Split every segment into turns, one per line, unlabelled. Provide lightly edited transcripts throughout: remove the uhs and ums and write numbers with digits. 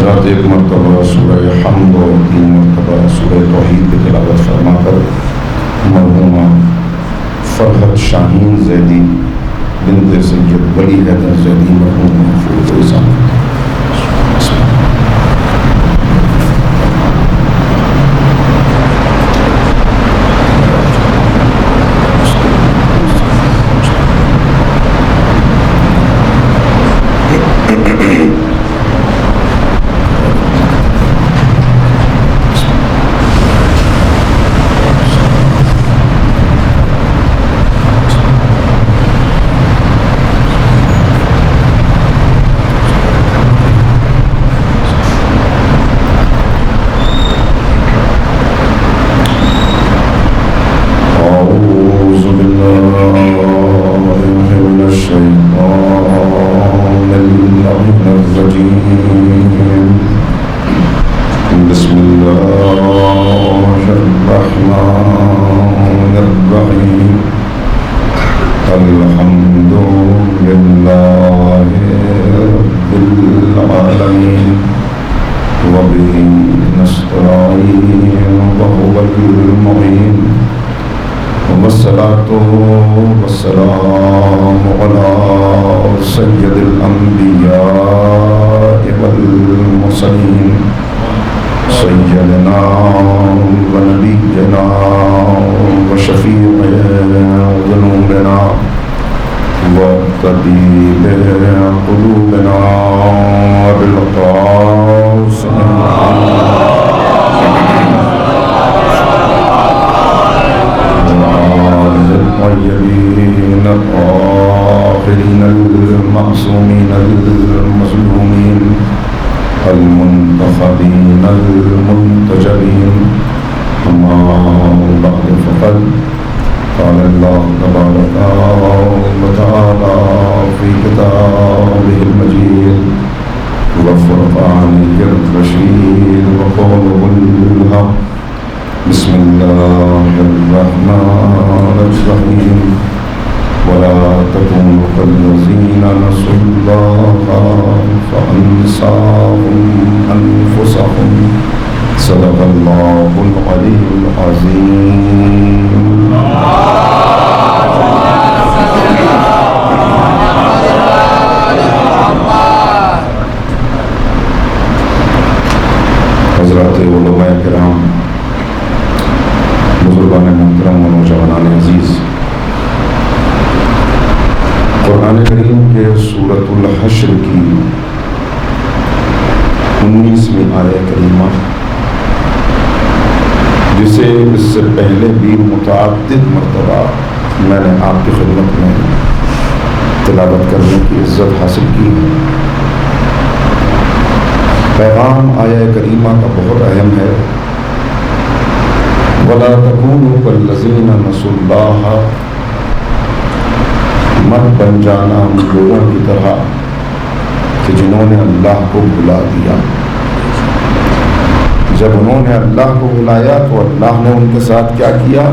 حضرات ایک مرتبہ سورہ حمد اور 3 مرتبہ سورہ توحید کی تلاوت فرما کر مرحومہ فرحت شاہین زیدی بنت سید ولی حیدر زیدی مرحوم فوت ہوئی. بسم اللہ الرحمن الرحیم الحمد للہ رب العالمین وبہ نستعین وہو المعین والصلاة والسلام علی سید الانبیاء والمرسلین سیدنا ونبینا وشفیع ذنوبنا وطبیب قلوبنا بالقاسم الطيبين الطاهرين المعصومين المظلومين المنتخبين المنتجبين. أما بعد فقد قال الله تبارك وتعالى في كتابه المجيد والفرقان الرشيد وقوله الحق. بسم الله الرحمن الرحيم ولا تكونوا كالذين نسوا الله فأنساهم أنفسهم صدق الله العلي العظيم. حضرات علماء کرام، بزرگان محترم و نوجوانان عزیز، قرآن کریم کے سورۃ الحشر کی 19ویں آیہ کریمہ، جسے اس سے پہلے بھی متعدد مرتبہ میں نے آپ کی خدمت میں تلاوت کرنے کی عزت حاصل کی ہے. پیغام آیہ کریمہ کا بہت اہم ہے. وَلَا تَكُونُوا كَالَّذِينَ نَسُوا اللَّهَ، مت بن جانا ان لوگوں کی طرح کہ جنہوں نے اللہ کو بھلا دیا. جب انہوں نے اللہ کو بلایا تو اللہ نے ان کے ساتھ کیا کیا؟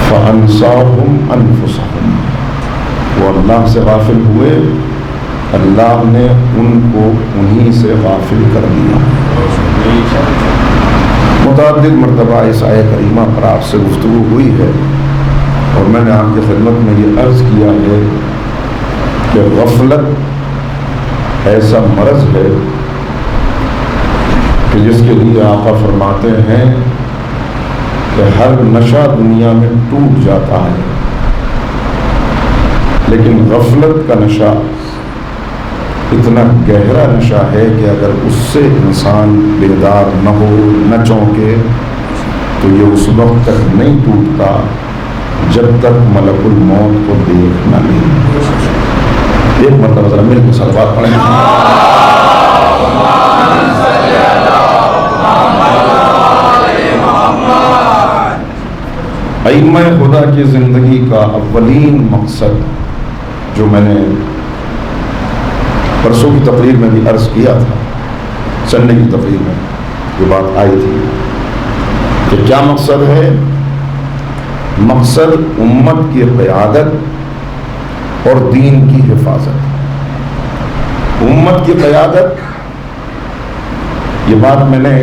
فَأَنْسَاهُمْ أَنفُسَهُمْ، وہ اللہ سے غافل ہوئے، اللہ نے ان کو انہی سے غافل کر دیا. متعدد مرتبہ اس آیہ کریمہ پر آپ سے گفتگو ہوئی ہے اور میں نے آپ کی خدمت میں یہ عرض کیا ہے کہ غفلت ایسا مرض ہے کہ جس کے لیے آقا فرماتے ہیں کہ ہر نشہ دنیا میں ٹوٹ جاتا ہے، لیکن غفلت کا نشہ اتنا گہرا نشہ ہے کہ اگر اس سے انسان بیدار نہ ہو، نہ چونکے، تو یہ اس وقت تک نہیں ٹوٹتا جب تک ملک الموت کو دیکھ نہ لے. ایک مرتبہ ذرا مل کے صلوات پڑھیں. ائمہ خدا کی زندگی کا اولین مقصد، جو میں نے پرسوں کی تقریر میں بھی عرض کیا تھا، سنڈے کی تقریر میں یہ بات آئی تھی کہ کیا مقصد ہے؟ مقصد امت کی قیادت اور دین کی حفاظت. امت کی قیادت، یہ بات میں نے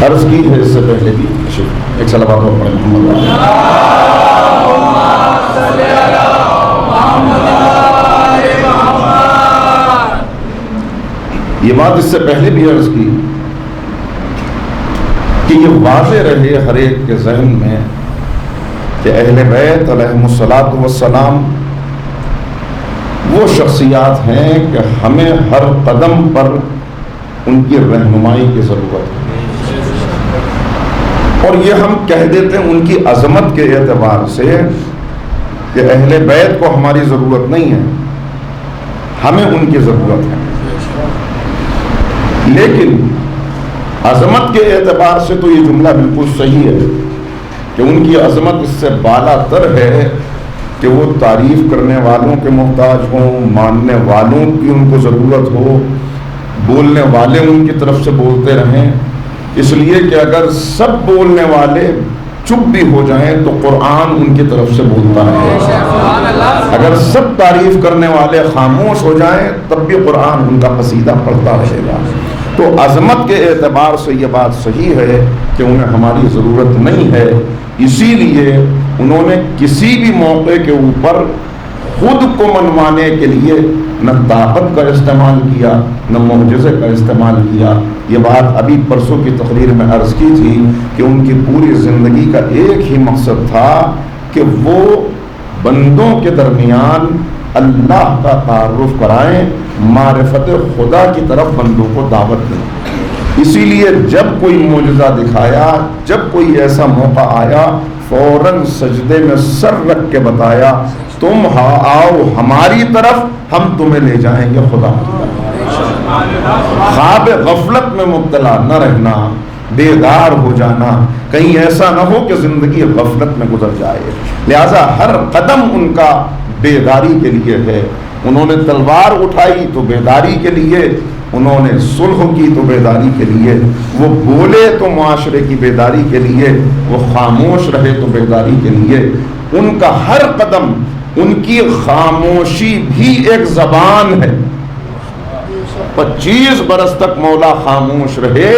عرض کی ہے اس سے پہلے بھی. ایک صلوات اور پڑھیں محمد. یہ بات اس سے پہلے بھی عرض کی کہ یہ واضح رہے ہر ایک کے ذہن میں کہ اہل بیت علیہم الصلاۃ والسلام وہ شخصیات ہیں کہ ہمیں ہر قدم پر ان کی رہنمائی کی ضرورت ہے. اور یہ ہم کہہ دیتے ہیں ان کی عظمت کے اعتبار سے کہ اہل بیت کو ہماری ضرورت نہیں ہے، ہمیں ان کی ضرورت ہے. لیکن عظمت کے اعتبار سے تو یہ جملہ بالکل صحیح ہے کہ ان کی عظمت اس سے بالا تر ہے کہ وہ تعریف کرنے والوں کے محتاج ہوں، ماننے والوں کی ان کو ضرورت ہو، بولنے والے ان کی طرف سے بولتے رہیں. اس لیے کہ اگر سب بولنے والے چپ بھی ہو جائیں تو قرآن ان کی طرف سے بولتا ہے. اگر سب تعریف کرنے والے خاموش ہو جائیں تب بھی قرآن ان کا قصیدہ پڑھتا رہے گا. تو عظمت کے اعتبار سے یہ بات صحیح ہے کہ انہیں ہماری ضرورت نہیں ہے. اسی لیے انہوں نے کسی بھی موقع کے اوپر خود کو منوانے کے لیے نہ طاقت کا استعمال کیا نہ معجزے کا استعمال کیا. یہ بات ابھی پرسوں کی تقریر میں عرض کی تھی کہ ان کی پوری زندگی کا ایک ہی مقصد تھا کہ وہ بندوں کے درمیان اللہ کا تعارف کرائیں، معرفت خدا کی طرف بندوں کو دعوت دیں. اسی لیے جب کوئی معجزہ دکھایا، جب کوئی ایسا موقع آیا، فوراً سجدے میں سر رکھ کے بتایا تم آؤ ہماری طرف، ہم تمہیں لے جائیں گے خدا کی طرف. خواب غفلت میں مبتلا نہ رہنا، بیدار ہو جانا، کہیں ایسا نہ ہو کہ زندگی غفلت میں گزر جائے. لہذا ہر قدم ان کا بیداری کے لیے ہے. انہوں نے تلوار اٹھائی تو بیداری کے لیے، انہوں نے صلح کی تو بیداری کے لیے، وہ بولے تو معاشرے کی بیداری کے لیے، وہ خاموش رہے تو بیداری کے لیے. ان کا ہر قدم، ان کی خاموشی بھی ایک زبان ہے. 25 برس تک مولا خاموش رہے،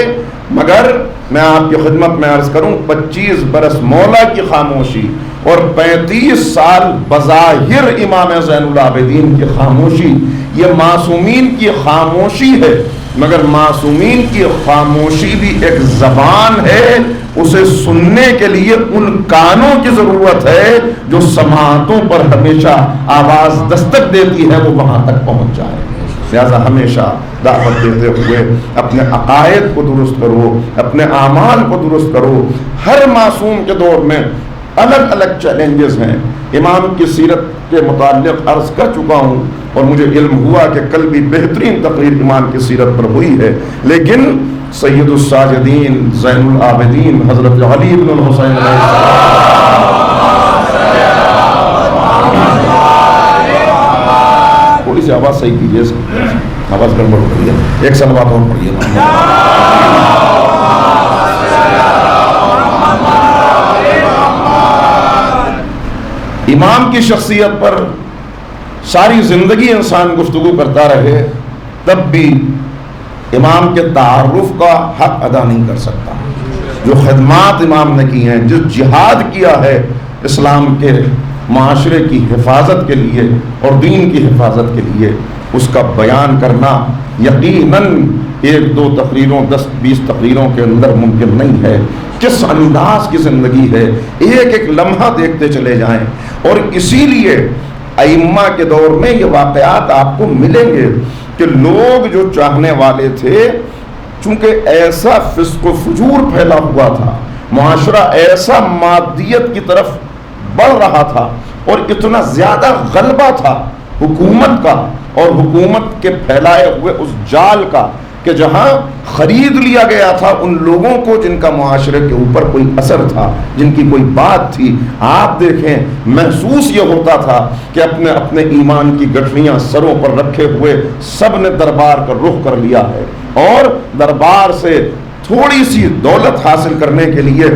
مگر میں آپ کی خدمت میں عرض کروں 25 برس مولا کی خاموشی اور 35 سال بظاہر امام زین العابدین کی خاموشی، یہ معصومین کی خاموشی ہے. مگر معصومین کی خاموشی بھی ایک زبان ہے، اسے سننے کے لیے ان کانوں کی ضرورت ہے جو سماعتوں پر ہمیشہ آواز دستک دیتی ہے وہ وہاں تک پہنچ جائے. لہذا ہمیشہ دعوت دیتے ہوئے اپنے عقائد کو درست کرو، اپنے اعمال کو درست کرو. ہر معصوم کے دور میں الگ الگ چیلنجز ہیں. امام کی سیرت کے متعلق عرض کر چکا ہوں اور مجھے علم ہوا کہ کل بھی بہترین تقریر امام کی سیرت پر ہوئی ہے. لیکن سید الساجدین زین العابدین حضرت علی بن الحسین علیہ السلام، تھوڑی سی آواز صحیح کیجیے، آواز گڑبڑ ہو رہی ہے. ایک صلوات اور پڑھیے. امام کی شخصیت پر ساری زندگی انسان گفتگو کرتا رہے تب بھی امام کے تعارف کا حق ادا نہیں کر سکتا. جو خدمات امام نے کی ہیں، جو جہاد کیا ہے اسلام کے معاشرے کی حفاظت کے لیے اور دین کی حفاظت کے لیے، اس کا بیان کرنا یقیناً 1-2 تقریروں 10-20 تقریروں کے اندر ممکن نہیں ہے. کس انداز کی زندگی ہے، ایک ایک لمحہ دیکھتے چلے جائیں. اور اسی لیے ائمہ کے دور میں یہ واقعات آپ کو ملیں گے کہ لوگ جو چاہنے والے تھے، چونکہ ایسا فسق و فجور پھیلا ہوا تھا، معاشرہ ایسا مادیت کی طرف بڑھ رہا تھا اور اتنا زیادہ غلبہ تھا حکومت کا اور حکومت کے پھیلائے ہوئے اس جال کا کہ جہاں خرید لیا گیا تھا ان لوگوں کو جن کا معاشرے کے اوپر کوئی اثر تھا، جن کی کوئی بات تھی. آپ دیکھیں، محسوس یہ ہوتا تھا کہ اپنے اپنے ایمان کی گٹھڑیاں سروں پر رکھے ہوئے سب نے دربار کا رخ کر لیا ہے اور دربار سے تھوڑی سی دولت حاصل کرنے کے لیے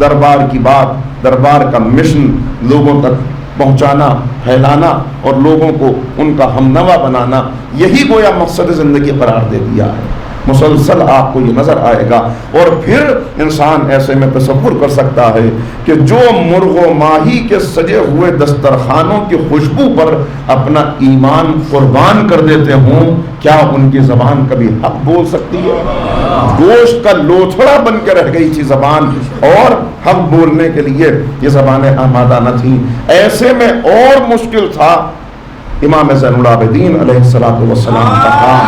دربار کی بات، دربار کا مشن لوگوں تک پہنچانا، پھیلانا اور لوگوں کو ان کا ہمنوا بنانا، یہی گویا مقصد زندگی قرار دے دیا ہے۔ مسلسل آپ کو یہ نظر آئے گا، اور پھر انسان ایسے میں تصور کر سکتا ہے کہ جو مرغ و ماہی کے سجے ہوئے دسترخوانوں کی خوشبو پر اپنا ایمان قربان کر دیتے ہوں، کیا ان کی زبان کبھی حق بول سکتی ہے؟ گوشت کا لوتھڑا بن کے رہ گئی تھی زبان، اور حق بولنے کے لیے یہ زبانیں آمادہ نہ تھیں۔ ایسے میں اور مشکل تھا امام زین العابدین علیہ السلام کا کام۔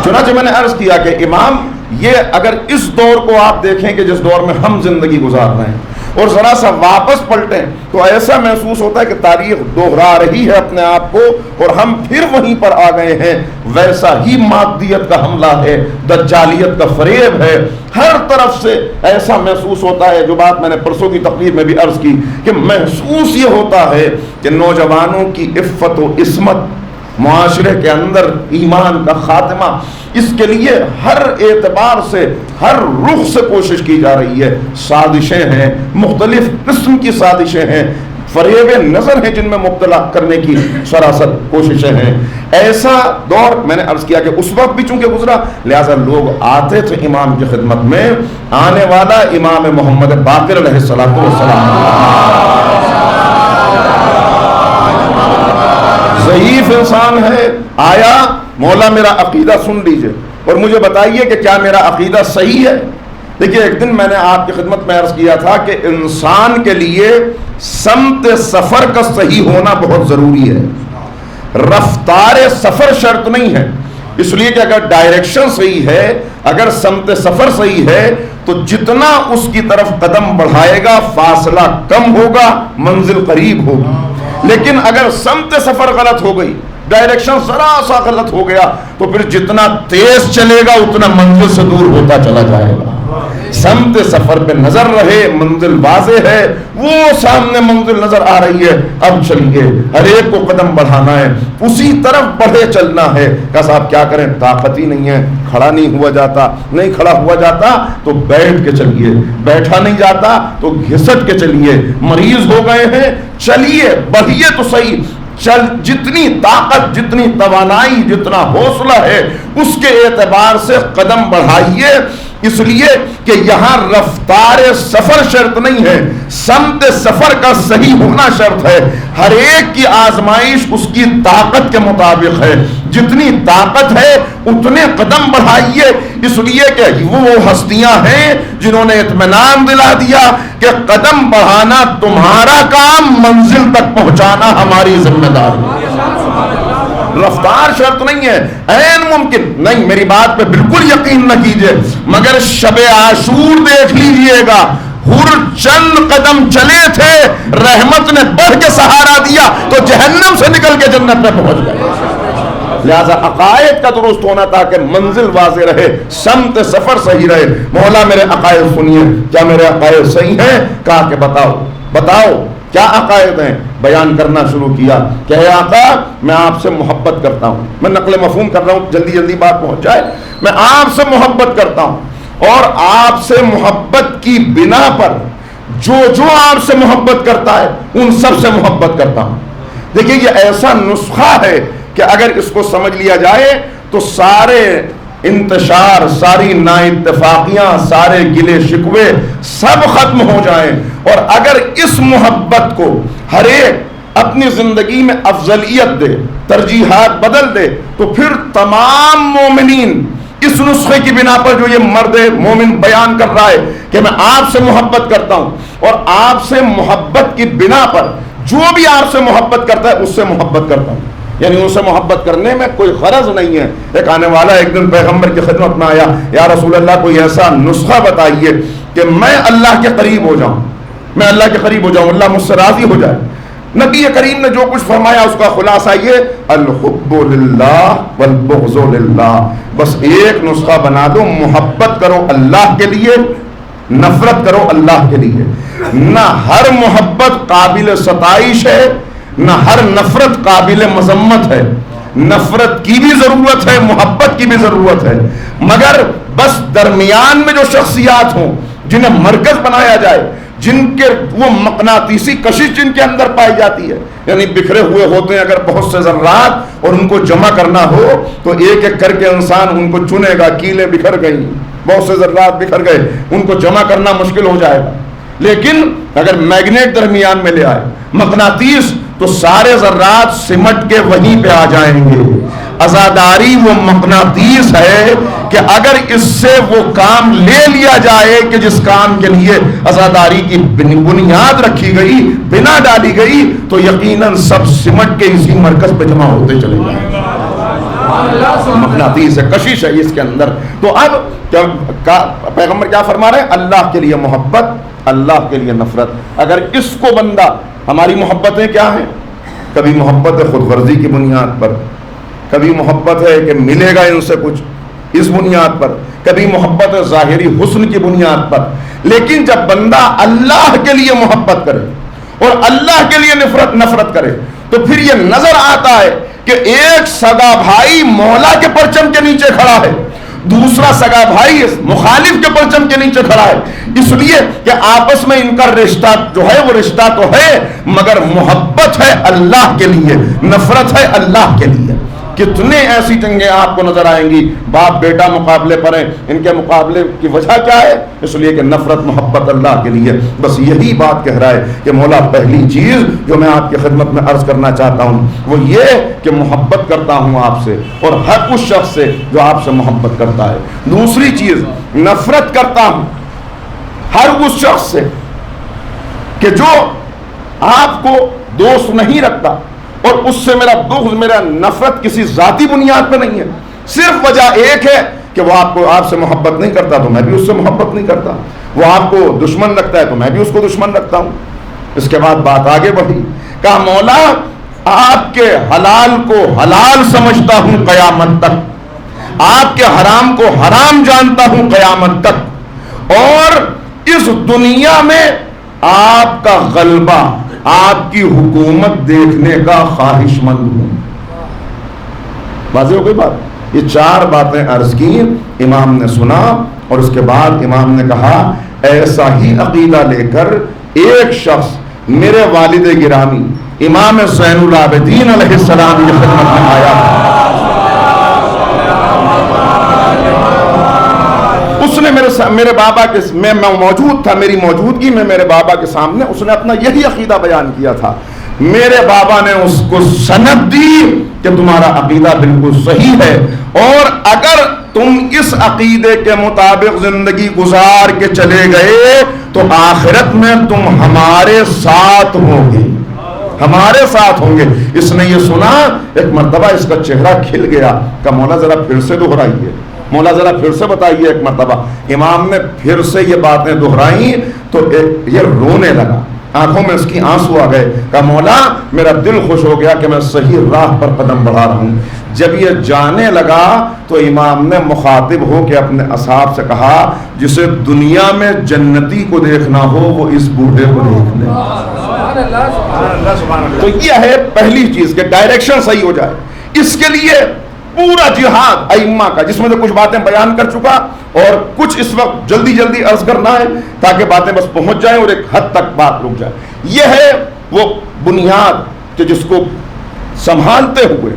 چنانچہ میں نے عرض کیا کہ امام، یہ اگر اس دور کو آپ دیکھیں کہ جس دور میں ہم زندگی گزار رہے ہیں، اور ذرا سا واپس پلٹیں تو ایسا محسوس ہوتا ہے کہ تاریخ دوہرا رہی ہے اپنے آپ کو، اور ہم پھر وہیں پر آ گئے ہیں۔ ویسا ہی مادیت کا حملہ ہے، دجالیت کا فریب ہے، ہر طرف سے ایسا محسوس ہوتا ہے۔ جو بات میں نے پرسوں کی تقریر میں بھی عرض کی کہ محسوس یہ ہوتا ہے کہ نوجوانوں کی عفت و عصمت، معاشرے کے اندر ایمان کا خاتمہ، اس کے لیے ہر اعتبار سے، ہر رخ سے کوشش کی جا رہی ہے۔ سازشیں ہیں، مختلف قسم کی سازشیں ہیں، فریب نظر ہیں جن میں مبتلا کرنے کی سراسر کوششیں ہیں۔ ایسا دور میں نے عرض کیا کہ اس وقت بھی چونکہ گزرا، لہذا لوگ آتے تھے امام کی خدمت میں۔ آنے والا امام محمد باقر علیہ السلام ضعیف انسان ہے، آیا مولا میرا عقیدہ سن لیجئے اور مجھے بتائیے کہ کیا میرا عقیدہ صحیح ہے۔ دیکھیے، ایک دن میں نے آپ کی خدمت میں عرض کیا تھا کہ انسان کے لیے سمت سفر کا صحیح ہونا بہت ضروری ہے، رفتار سفر شرط نہیں ہے، اس لیے کہ اگر ڈائریکشن صحیح ہے، اگر سمت سفر صحیح ہے تو جتنا اس کی طرف قدم بڑھائے گا فاصلہ کم ہوگا، منزل قریب ہوگی۔ لیکن اگر سمت سفر غلط ہو گئی، ڈائریکشن ذرا سا غلط ہو گیا، تو پھر جتنا تیز چلے گا اتنا منزل سے دور ہوتا چلا جائے گا۔ سمت سفر پہ نظر رہے، منزل واضح ہے، وہ سامنے منزل نظر آ رہی ہے، اب چلیے، ہر ایک کو قدم بڑھانا ہے، اسی طرف بڑھے چلنا ہے۔ کہ صاحب کیا کریں، طاقت ہی نہیں ہے، کھڑا نہیں ہوا جاتا، نہیں کھڑا ہوا جاتا تو بیٹھ کے چلیے، بیٹھا نہیں جاتا تو گھسٹ کے چلیے، مریض ہو گئے ہیں، چلیے، بڑھیے تو صحیح، جتنی طاقت، جتنی توانائی، جتنا حوصلہ ہے اس کے اعتبار سے قدم بڑھائیے، اس لیے کہ یہاں رفتار سفر شرط نہیں ہے، سمت سفر کا صحیح ہونا شرط ہے۔ ہر ایک کی آزمائش اس کی طاقت کے مطابق ہے، جتنی طاقت ہے اتنے قدم بڑھائیے، اس لیے کہ وہ ہستیاں ہیں جنہوں نے اطمینان دلا دیا کہ قدم بڑھانا تمہارا کام، منزل تک پہنچانا ہماری ذمہ داری۔ رفتار شرط نہیں ہے، عین ممکن نہیں، میری بات پہ بالکل یقین نہ کیجئے، مگر شب عاشور دیکھ لیجئے گا، ہر چند قدم چلے تھے، رحمت نے بڑھ کے سہارا دیا تو جہنم سے نکل کے جنت میں پہنچ گئے۔ لہذا عقائد کا درست ہونا تاکہ منزل واضح رہے، سمت سفر صحیح رہے۔ مولا میرے عقائد سنیے، کیا میرے عقائد صحیح ہیں؟ کہا کہ بتاؤ کیا عقائد ہیں؟ بیان کرنا شروع کیا کہ اے آقا، میں آپ سے محبت کرتا ہوں۔ میں نقل مفہوم کر رہا ہوں، جلدی جلدی بات پہنچ جائے۔ میں آپ سے محبت کرتا ہوں، اور آپ سے محبت کی بنا پر جو آپ سے محبت کرتا ہے ان سب سے محبت کرتا ہوں۔ دیکھیے، یہ ایسا نسخہ ہے کہ اگر اس کو سمجھ لیا جائے تو سارے انتشار، ساری نا اتفاقیاں، سارے گلے شکوے سب ختم ہو جائیں، اور اگر اس محبت کو ہر ایک اپنی زندگی میں افضلیت دے، ترجیحات بدل دے، تو پھر تمام مومنین اس نسخے کی بنا پر جو یہ مرد مومن بیان کر رہا ہے کہ میں آپ سے محبت کرتا ہوں، اور آپ سے محبت کی بنا پر جو بھی آپ سے محبت کرتا ہے اس سے محبت کرتا ہوں، یعنی ان سے محبت کرنے میں کوئی غرض نہیں ہے۔ ایک آنے والا ایک دن پیغمبر کی خدمت میں آیا، یا رسول اللہ کوئی ایسا نسخہ بتائیے کہ میں اللہ کے قریب ہو جاؤں، میں اللہ کے قریب ہو جاؤں، اللہ مجھ سے راضی ہو جائے۔ نبی کریم نے جو کچھ فرمایا اس کا خلاصہ یہ، الحب للہ والبغض للہ، بس ایک نسخہ بنا دو، محبت کرو اللہ کے لیے، نفرت کرو اللہ کے لیے۔ نہ ہر محبت قابل ستائش ہے، نہ ہر نفرت قابل مذمت ہے۔ نفرت کی بھی ضرورت ہے، محبت کی بھی ضرورت ہے، مگر بس درمیان میں جو شخصیات ہوں جنہیں مرکز بنایا جائے، جن کے وہ مقناطیسی کشش جن کے اندر پائی جاتی ہے، یعنی بکھرے ہوئے ہوتے ہیں اگر بہت سے ذرات اور ان کو جمع کرنا ہو تو ایک ایک کر کے انسان ان کو چنے گا، کیلیں بکھر گئی، بہت سے ذرات بکھر گئے، ان کو جمع کرنا مشکل ہو جائے گا۔ لیکن اگر میگنیٹ درمیان میں لے آئے، مقناطیس، تو سارے ذرات سمٹ کے وہیں پہ آ جائیں گے۔ عزاداری وہ مقناطیس ہے کہ اگر اس سے وہ کام لے لیا جائے کہ جس کام کے لیے عزاداری کی بنیاد رکھی گئی، بنا ڈالی گئی، تو یقیناً سب سمٹ کے اسی مرکز پہ جمع ہوتے چلے جائیں گے۔ مقناطیس ہے، کشش ہے اس کے اندر۔ تو اب پیغمبر کیا فرما رہے ہیں؟ اللہ کے لیے محبت، اللہ کے لیے نفرت۔ اگر اس کو بندہ، ہماری محبتیں کیا ہیں؟ کبھی محبت ہے خود غرضی کی بنیاد پر، کبھی محبت ہے کہ ملے گا ان سے کچھ اس بنیاد پر، کبھی محبت ہے ظاہری حسن کی بنیاد پر۔ لیکن جب بندہ اللہ کے لیے محبت کرے اور اللہ کے لیے نفرت کرے تو پھر یہ نظر آتا ہے کہ ایک سگا بھائی مولا کے پرچم کے نیچے کھڑا ہے، دوسرا سگا بھائی مخالف کے پرچم کے نیچے کھڑا ہے، اس لیے کہ آپس میں ان کا رشتہ جو ہے وہ رشتہ تو ہے مگر محبت ہے اللہ کے لیے، نفرت ہے اللہ کے لیے۔ کتنے ایسی جنگیں آپ کو نظر آئیں گی، باپ بیٹا مقابلے پر ہیں، ان کے مقابلے کی وجہ کیا ہے؟ اس لیے کہ نفرت محبت اللہ کے لیے۔ بس یہی بات کہہ رہا ہے کہ مولا پہلی چیز جو میں آپ کی خدمت میں عرض کرنا چاہتا ہوں وہ یہ کہ محبت کرتا ہوں آپ سے اور ہر اس شخص سے جو آپ سے محبت کرتا ہے۔ دوسری چیز، نفرت کرتا ہوں ہر اس شخص سے کہ جو آپ کو دوست نہیں رکھتا، اور اس سے میرا بغض، میرا نفرت کسی ذاتی بنیاد پہ نہیں ہے، صرف وجہ ایک ہے کہ وہ آپ سے محبت نہیں کرتا تو میں بھی اس سے محبت نہیں کرتا، وہ آپ کو دشمن رکھتا ہے تو میں بھی اس کو دشمن رکھتا ہوں۔ اس کے بعد بات آگے بڑھی، کہا مولا آپ کے حلال کو حلال سمجھتا ہوں قیامت تک، آپ کے حرام کو حرام جانتا ہوں قیامت تک، اور اس دنیا میں آپ کا غلبہ، آپ کی حکومت دیکھنے کا خواہش مند ہوں۔ واضح ہو گئی بات؟ یہ چار باتیں عرض کی، امام نے سنا اور اس کے بعد امام نے کہا ایسا ہی عقیدہ لے کر ایک شخص میرے والد گرامی امام زین العابدین علیہ السلام کی خدمت میں آیا، اس نے میرے بابا کے میں موجود تھا، میری موجودگی میں میرے بابا کے سامنے اس نے اپنا یہی عقیدہ بیان کیا تھا۔ میرے بابا نے اس کو سند دی کہ تمہارا عقیدہ بالکل صحیح ہے، اور اگر تم اس عقیدے کے مطابق زندگی گزار کے چلے گئے تو آخرت میں تم ہمارے ساتھ ہوں گے، ہمارے ساتھ ہوں گے۔ اس نے یہ سنا، ایک مرتبہ اس کا چہرہ کھل گیا کہ مولا ذرا پھر سے دہرائیے، مولا ذرا پھر سے بتائیے ایک مرتبہ۔ امام نے پھر سے یہ باتیں دہرائیں تو یہ رونے لگا، آنکھوں میں اس کی آنسو آ گئے، کہا مولا میرا دل خوش ہو گیا کہ میں صحیح راہ پر قدم بڑھا رہا ہوں۔ جب یہ جانے لگا تو امام نے مخاطب ہو کے اپنے اصحاب سے کہا جسے دنیا میں جنتی کو دیکھنا ہو وہ اس بوڑھے کو دیکھ لے۔ تو یہ ہے پہلی چیز کہ ڈائریکشن صحیح ہو جائے۔ اس کے لیے پورا جہاد ائمہ کا، جس میں سے کچھ باتیں بیان کر چکا اور کچھ اس وقت جلدی عرض کرنا ہے تاکہ باتیں بس پہنچ جائیں اور ایک حد تک بات رک جائے۔ یہ ہے وہ بنیاد کہ جس کو سنبھالتے ہوئے،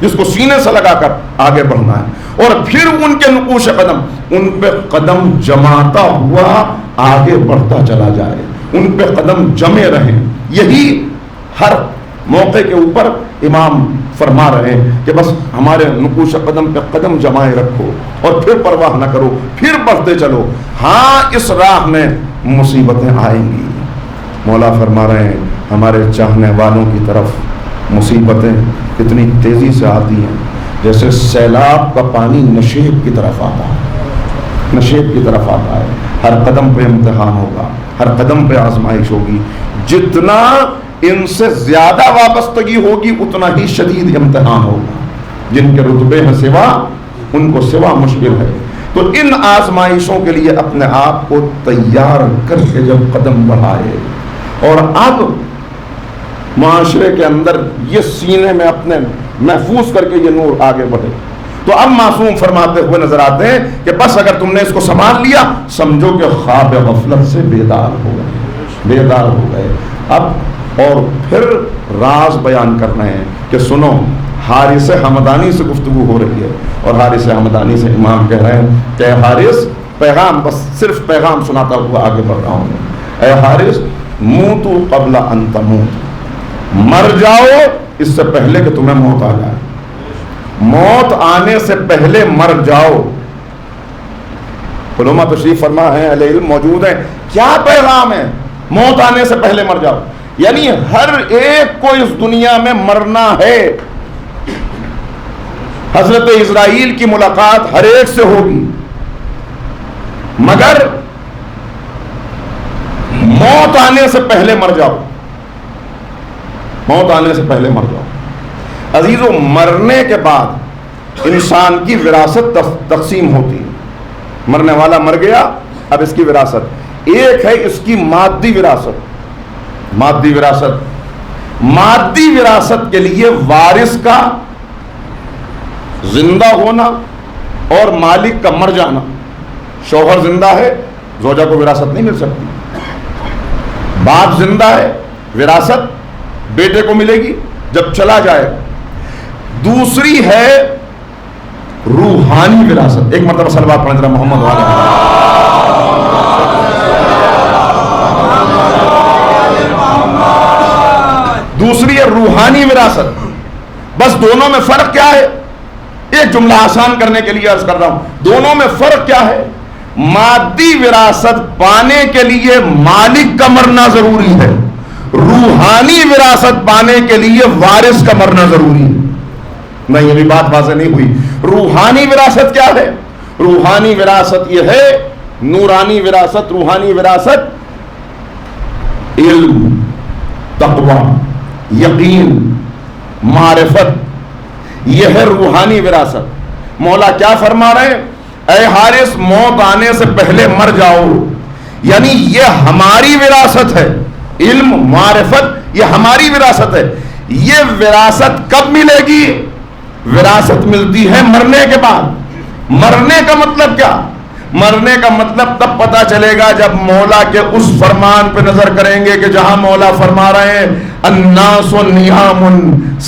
جس کو سینے سے لگا کر آگے بڑھنا ہے، اور پھر ان کے نقوش قدم، ان پہ قدم جماتا ہوا آگے بڑھتا چلا جائے، ان پہ قدم جمے رہیں۔ یہی ہر موقع کے اوپر امام فرما رہے ہیں کہ بس ہمارے نقوش قدم پہ قدم جمائے رکھو اور پھر پرواہ نہ کرو، پھر بڑھتے چلو۔ ہاں اس راہ میں مصیبتیں آئیں گی، مولا فرما رہے ہیں ہمارے چاہنے والوں کی طرف مصیبتیں اتنی تیزی سے آتی ہیں جیسے سیلاب کا پانی نشیب کی طرف آتا ہے، نشیب کی طرف آتا ہے۔ ہر قدم پہ امتحان ہوگا، ہر قدم پہ آزمائش ہوگی، جتنا ان سے زیادہ وابستگی ہوگی اتنا ہی شدید امتحان ہوگا۔ جن کے رتبے ہیں سوا، ان کو سوا مشکل ہے۔ تو ان آزمائشوں کے لیے اپنے آپ کو تیار کر کے جب قدم بڑھائے اور اب معاشرے کے اندر یہ سینے میں اپنے محفوظ کر کے یہ نور آگے بڑھے، تو اب معصوم فرماتے ہوئے نظر آتے ہیں کہ بس اگر تم نے اس کو سنبھال لیا سمجھو کہ خواب غفلت سے بیدار ہو گئے. اب اور پھر راز بیان کر رہے ہیں کہ سنو، حارث حمدانی سے گفتگو ہو رہی ہے اور حارث حمدانی سے امام کہہ رہے ہیں کہ حارث پیغام، بس صرف پیغام سناتا ہوا آگے بڑھ رہا ہوں. اے حارث، موتو قبل ان تموت، مر جاؤ اس سے پہلے کہ تمہیں موت آ جائے. موت آنے سے پہلے مر جاؤ. علماء تشریف فرما ہے، اہل علم موجود ہیں. کیا پیغام ہے؟ موت آنے سے پہلے مر جاؤ، یعنی ہر ایک کو اس دنیا میں مرنا ہے. حضرت اسرائیل کی ملاقات ہر ایک سے ہوگی، مگر موت آنے سے پہلے مر جاؤ. موت آنے سے پہلے مر جاؤ. عزیزو، مرنے کے بعد انسان کی وراثت تقسیم ہوتی ہے. مرنے والا مر گیا، اب اس کی وراثت ایک ہے، اس کی مادی وراثت. مادی وراثت کے لیے وارث کا زندہ ہونا اور مالک کا مر جانا. شوہر زندہ ہے، زوجہ کو وراثت نہیں مل سکتی. باپ زندہ ہے، وراثت بیٹے کو ملے گی جب چلا جائے. دوسری ہے روحانی وراثت. ایک مرتبہ صلوات پڑھیں ذرا محمد والے. دوسری ہے روحانی وراثت. بس دونوں میں فرق کیا ہے؟ ایک جملہ آسان کرنے کے لیے عرض کر رہا ہوں. دونوں میں فرق کیا ہے؟ مادی وراثت پانے کے لیے مالک کا مرنا ضروری ہے، روحانی وراثت پانے کے لیے وارث کا مرنا ضروری ہے. نہیں، یہ بھی بات واضح نہیں ہوئی. روحانی وراثت کیا ہے؟ روحانی وراثت یہ ہے، نورانی وراثت، روحانی وراثت علم، تقوی، یقین، معرفت، یہ ہے روحانی وراثت. مولا کیا فرما رہے ہیں؟ اے حارث، موت آنے سے پہلے مر جاؤ. یعنی یہ ہماری وراثت ہے. علم، معرفت، یہ ہماری وراثت ہے. یہ وراثت کب ملے گی؟ وراثت ملتی ہے مرنے کے بعد. مرنے کا مطلب کیا؟ مرنے کا مطلب تب پتا چلے گا جب مولا کے اس فرمان پہ نظر کریں گے کہ جہاں مولا فرما رہے ہیں الناس نیام،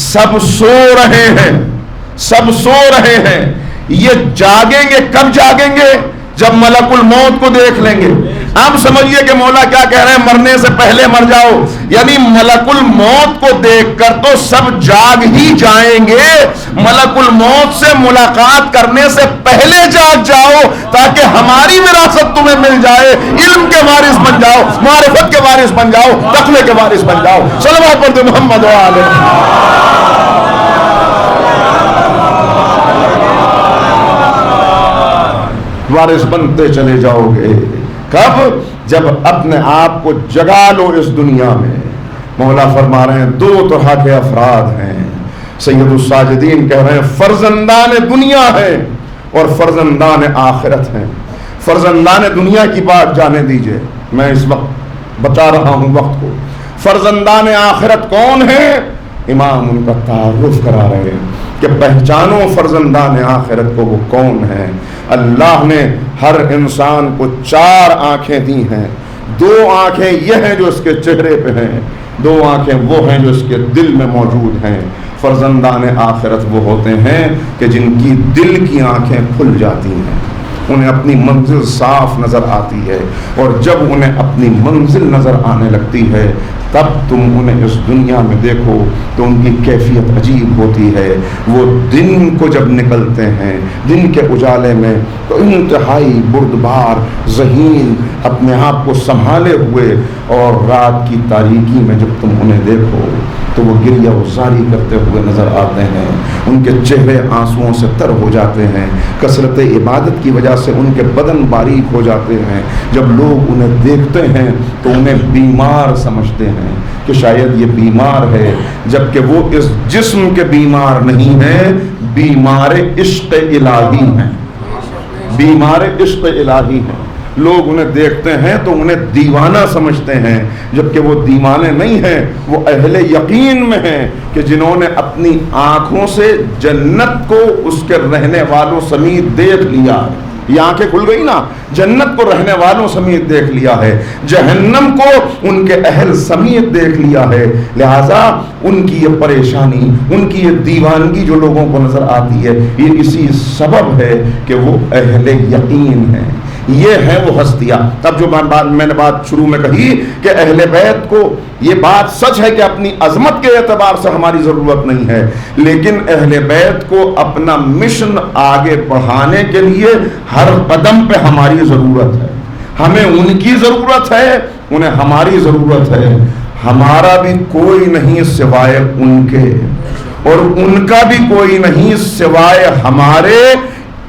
سب سو رہے ہیں، سب سو رہے ہیں. یہ جاگیں گے. کب جاگیں گے؟ جب ملک الموت کو دیکھ لیں گے. اب سمجھئے کہ مولا کیا کہہ رہے ہیں؟ مرنے سے پہلے مر جاؤ. یعنی ملک الموت کو دیکھ کر تو سب جاگ ہی جائیں گے. ملک الموت سے ملاقات کرنے سے پہلے جاگ جاؤ تاکہ ہماری وراثت تمہیں مل جائے. علم کے وارث بن جاؤ، معرفت کے وارث بن جاؤ، تقوی کے وارث بن جاؤ. صلوات پڑھ دو محمد و آلہ. وارث بنتے چلے جاؤ گے. کب؟ جب اپنے آپ کو جگا لو اس دنیا میں. مولا فرما رہے ہیں دو طرح کے افراد ہیں. سید الساجدین کہہ رہے ہیں فرزندان دنیا ہیں اور فرزندان آخرت ہیں. فرزندان دنیا کی بات جانے دیجئے، میں اس وقت بتا رہا ہوں وقت کو. فرزندان آخرت کون ہیں؟ امام ان کا تعارف کرا رہے ہیں کہ پہچانو فرزندان آخرت کو وہ کون ہیں. اللہ نے ہر انسان کو 4 آنکھیں دی ہیں. 2 آنکھیں یہ ہیں جو اس کے چہرے پہ ہیں، 2 آنکھیں وہ ہیں جو اس کے دل میں موجود ہیں. فرزندان آخرت وہ ہوتے ہیں کہ جن کی دل کی آنکھیں کھل جاتی ہیں، انہیں اپنی منزل صاف نظر آتی ہے. اور جب انہیں اپنی منزل نظر آنے لگتی ہے تب تم انہیں اس دنیا میں دیکھو تو ان کی کیفیت عجیب ہوتی ہے. وہ دن کو جب نکلتے ہیں دن کے اجالے میں تو انتہائی بردبار، ذہین، اپنے آپ کو سنبھالے ہوئے، اور رات کی تاریکی میں جب تم انہیں دیکھو تو وہ گریہ وزاری کرتے ہوئے نظر آتے ہیں. ان کے چہرے آنسوؤں سے تر ہو جاتے ہیں. کثرت عبادت کی وجہ سے ان کے بدن باریک ہو جاتے ہیں. جب لوگ انہیں دیکھتے ہیں تو انہیں بیمار سمجھتے ہیں کہ شاید یہ بیمار ہے، جبکہ وہ اس جسم کے بیمار نہیں ہیں، بیمار عشق الہی ہیں. بیمار عشق الہی ہیں. لوگ انہیں دیکھتے ہیں تو انہیں دیوانہ سمجھتے ہیں، جبکہ وہ دیوانے نہیں ہیں، وہ اہل یقین میں ہیں کہ جنہوں نے اپنی آنکھوں سے جنت کو اس کے رہنے والوں سمیت دیکھ لیا۔ یہ آنکھیں کھل گئی نا، جنت کو رہنے والوں سمیت دیکھ لیا ہے، جہنم کو ان کے اہل سمیت دیکھ لیا ہے۔ لہذا ان کی یہ پریشانی، ان کی یہ دیوانگی جو لوگوں کو نظر آتی ہے، یہ اسی سبب ہے کہ وہ اہل یقین ہیں۔ یہ ہے وہ ہستیاں۔ اب جو میں نے بات شروع میں کہی کہ اہل بیت کو، یہ بات سچ ہے کہ اپنی عظمت کے اعتبار سے ہماری ضرورت نہیں ہے، لیکن اہل بیت کو اپنا مشن آگے بڑھانے کے لیے ہر قدم پہ ہماری ضرورت ہے۔ ہمیں ان کی ضرورت ہے، انہیں ہماری ضرورت ہے۔ ہمارا بھی کوئی نہیں سوائے ان کے، اور ان کا بھی کوئی نہیں سوائے ہمارے۔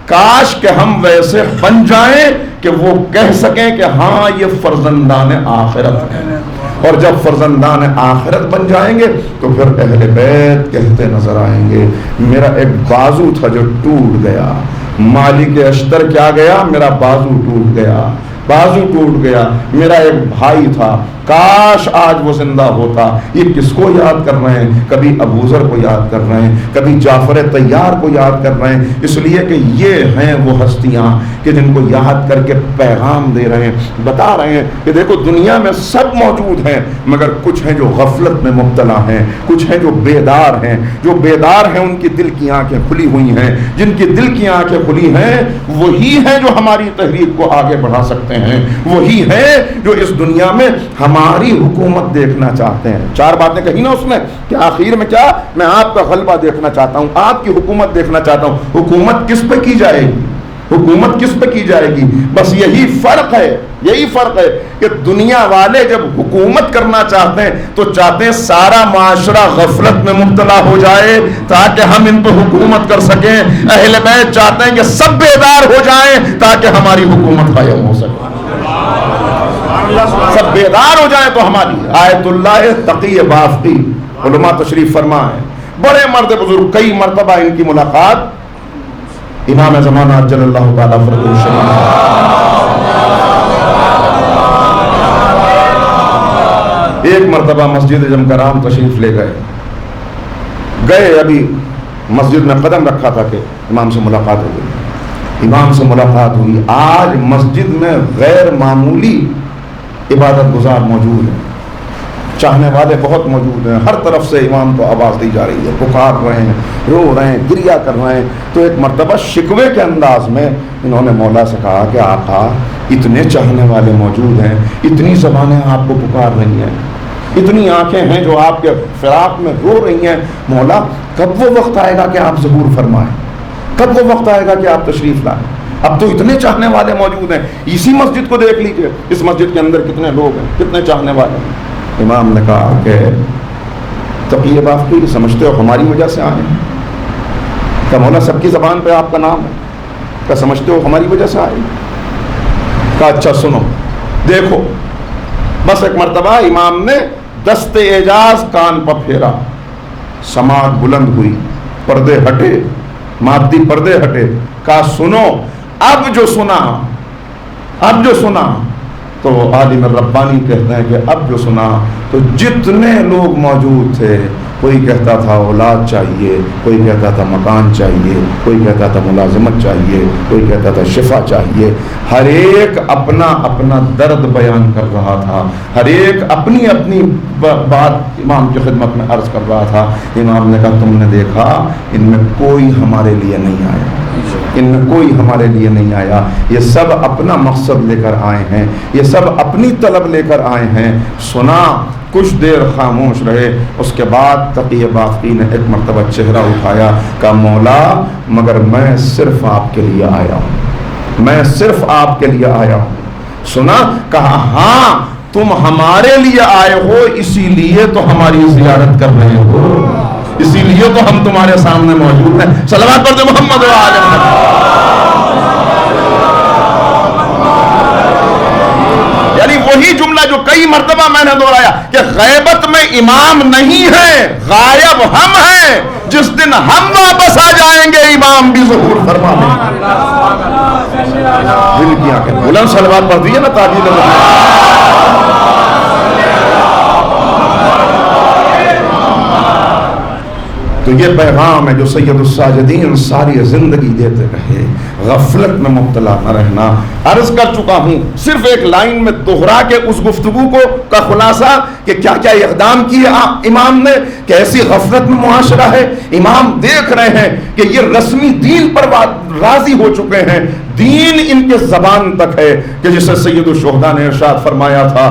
کاش کہ ہم ویسے بن جائیں کہ وہ کہہ سکیں کہ ہاں یہ فرزندان آخرت ہیں، اور جب فرزندان آخرت بن جائیں گے تو پھر اہل بیت کہتے نظر آئیں گے میرا ایک بازو تھا جو ٹوٹ گیا، مالک اشتر کیا گیا، میرا بازو ٹوٹ گیا، بازو ٹوٹ گیا، میرا ایک بھائی تھا، کاش آج وہ زندہ ہوتا۔ یہ کس کو یاد کر رہے ہیں؟ کبھی ابو ذر کو یاد کر رہے ہیں، کبھی جعفر طیار کو یاد کر رہے ہیں، اس لیے کہ یہ ہیں وہ ہستیاں کہ جن کو یاد کر کے پیغام دے رہے ہیں، بتا رہے ہیں کہ دیکھو دنیا میں سب موجود ہیں، مگر کچھ ہیں جو غفلت میں مبتلا ہیں، کچھ ہیں جو بیدار ہیں۔ جو بیدار ہیں ان کی دل کی آنکھیں کھلی ہوئی ہیں، جن کی دل کی آنکھیں کھلی ہیں وہی ہیں جو ہماری تحریک کو آگے بڑھا سکتے ہیں، وہی ہیں جو اس دنیا میں ہماری حکومت دیکھنا چاہتے ہیں۔ چار باتیں کہی نا اس نے کہ آخر میں کیا، میں آپ کا غلبہ دیکھنا چاہتا ہوں، آپ کی حکومت دیکھنا چاہتا ہوں۔ حکومت کس پہ کی جائے گی؟ حکومت کس پہ کی جائے گی؟ بس یہی فرق ہے، یہی فرق ہے کہ دنیا والے جب حکومت کرنا چاہتے ہیں تو چاہتے ہیں سارا معاشرہ غفلت میں مبتلا ہو جائے تاکہ ہم ان پہ حکومت کر سکیں۔ اہل بیت چاہتے ہیں کہ سب بیدار ہو جائیں تاکہ ہماری حکومت قائم ہو سکے، سب بیدار ہو جائیں تو ہماری۔ آیت اللہ تقی بافقی علماء تشریف فرما ہے، بڑے مرد بزرگ، کئی مرتبہ ان کی ملاقات امام زمانہ عجل اللہ تعالیٰ فرجہ الشریف۔ ایک مرتبہ مسجد جم کرام تشریف لے گئے، ابھی مسجد میں قدم رکھا تھا کہ امام سے ملاقات ہو گئی، امام سے ملاقات ہوئی۔ آج مسجد میں غیر معمولی عبادت گزار موجود ہیں، چاہنے والے بہت موجود ہیں، ہر طرف سے امام کو آواز دی جا رہی ہے، پکار رہے ہیں، رو رہے ہیں، گریہ کر رہے ہیں۔ تو ایک مرتبہ شکوے کے انداز میں انہوں نے مولا سے کہا کہ آقا اتنے چاہنے والے موجود ہیں، اتنی زبانیں آپ کو پکار رہی ہیں، اتنی آنکھیں ہیں جو آپ کے فراق میں رو رہی ہیں، مولا کب وہ وقت آئے گا کہ آپ ظہور فرمائیں، کب وہ وقت آئے گا کہ آپ تشریف لائیں؟ اب تو اتنے چاہنے والے موجود ہیں، اسی مسجد کو دیکھ لیجئے، اس مسجد کے اندر کتنے لوگ ہیں، کتنے چاہنے والے ہیں۔ امام نے کہا کہ تقی بافقی سمجھتے ہو ہماری وجہ سے آئے ہیں؟ کہ مولا سب کی زبان پہ آپ کا نام ہے، کیا سمجھتے ہو ہماری وجہ سے آئے؟ کہا اچھا سنو دیکھو۔ بس ایک مرتبہ امام نے دست اعجاز کان پر پھیرا، سماعت بلند ہوئی، پردے ہٹے، مادی پردے ہٹے، کہا سنو۔ اب جو سنا تو عالم ربانی کہتے ہیں کہ اب جو سنا تو جتنے لوگ موجود تھے، کوئی کہتا تھا اولاد چاہیے، کوئی کہتا تھا مکان چاہیے، کوئی کہتا تھا ملازمت چاہیے، کوئی کہتا تھا شفا چاہیے، ہر ایک اپنا اپنا درد بیان کر رہا تھا، ہر ایک اپنی اپنی بات امام کی خدمت میں عرض کر رہا تھا۔ امام نے کہا تم نے دیکھا ان میں کوئی ہمارے لیے نہیں آیا، ان میں کوئی ہمارے لیے نہیں آیا، یہ سب اپنا مقصد لے کر آئے ہیں، یہ سب اپنی طلب لے کر آئے ہیں۔ سنا، کچھ دیر خاموش رہے، اس کے بعد تقی بافقی نے ایک مرتبہ چہرہ اٹھایا، کہا مولا مگر میں صرف آپ کے لیے آیا ہوں، میں صرف آپ کے لیے آیا ہوں۔ سنا، کہا ہاں تم ہمارے لیے آئے ہو، اسی لیے تو ہماری زیارت کر رہے ہو، اسی لیے تو ہم تمہارے سامنے موجود ہیں۔ صلوات پڑھ دو محمد و آل محمد۔ یعنی وہ وہی جملہ جو کئی مرتبہ میں نے دہرایا کہ غیبت میں امام نہیں ہے، غائب ہم ہیں، جس دن ہم واپس آ جائیں گے امام بھی ظہور فرما لیں گے۔ دل کی آنکھیں بلند صلوات پڑھ دیجیے نا تعجیل تو یہ پیغام ہے جو سید الساجدین ساری زندگی دیتے رہے، غفلت میں مبتلا نہ رہنا۔ عرض کر چکا ہوں، صرف ایک لائن میں دوہرا کے اس گفتگو کو کا خلاصہ کہ کیا کیا اقدام کیے امام نے، کیسی غفلت میں معاشرہ ہے۔ امام دیکھ رہے ہیں کہ یہ رسمی دین پر راضی ہو چکے ہیں، دین ان کے زبان تک ہے، کہ جسے سید الشہداء نے ارشاد فرمایا تھا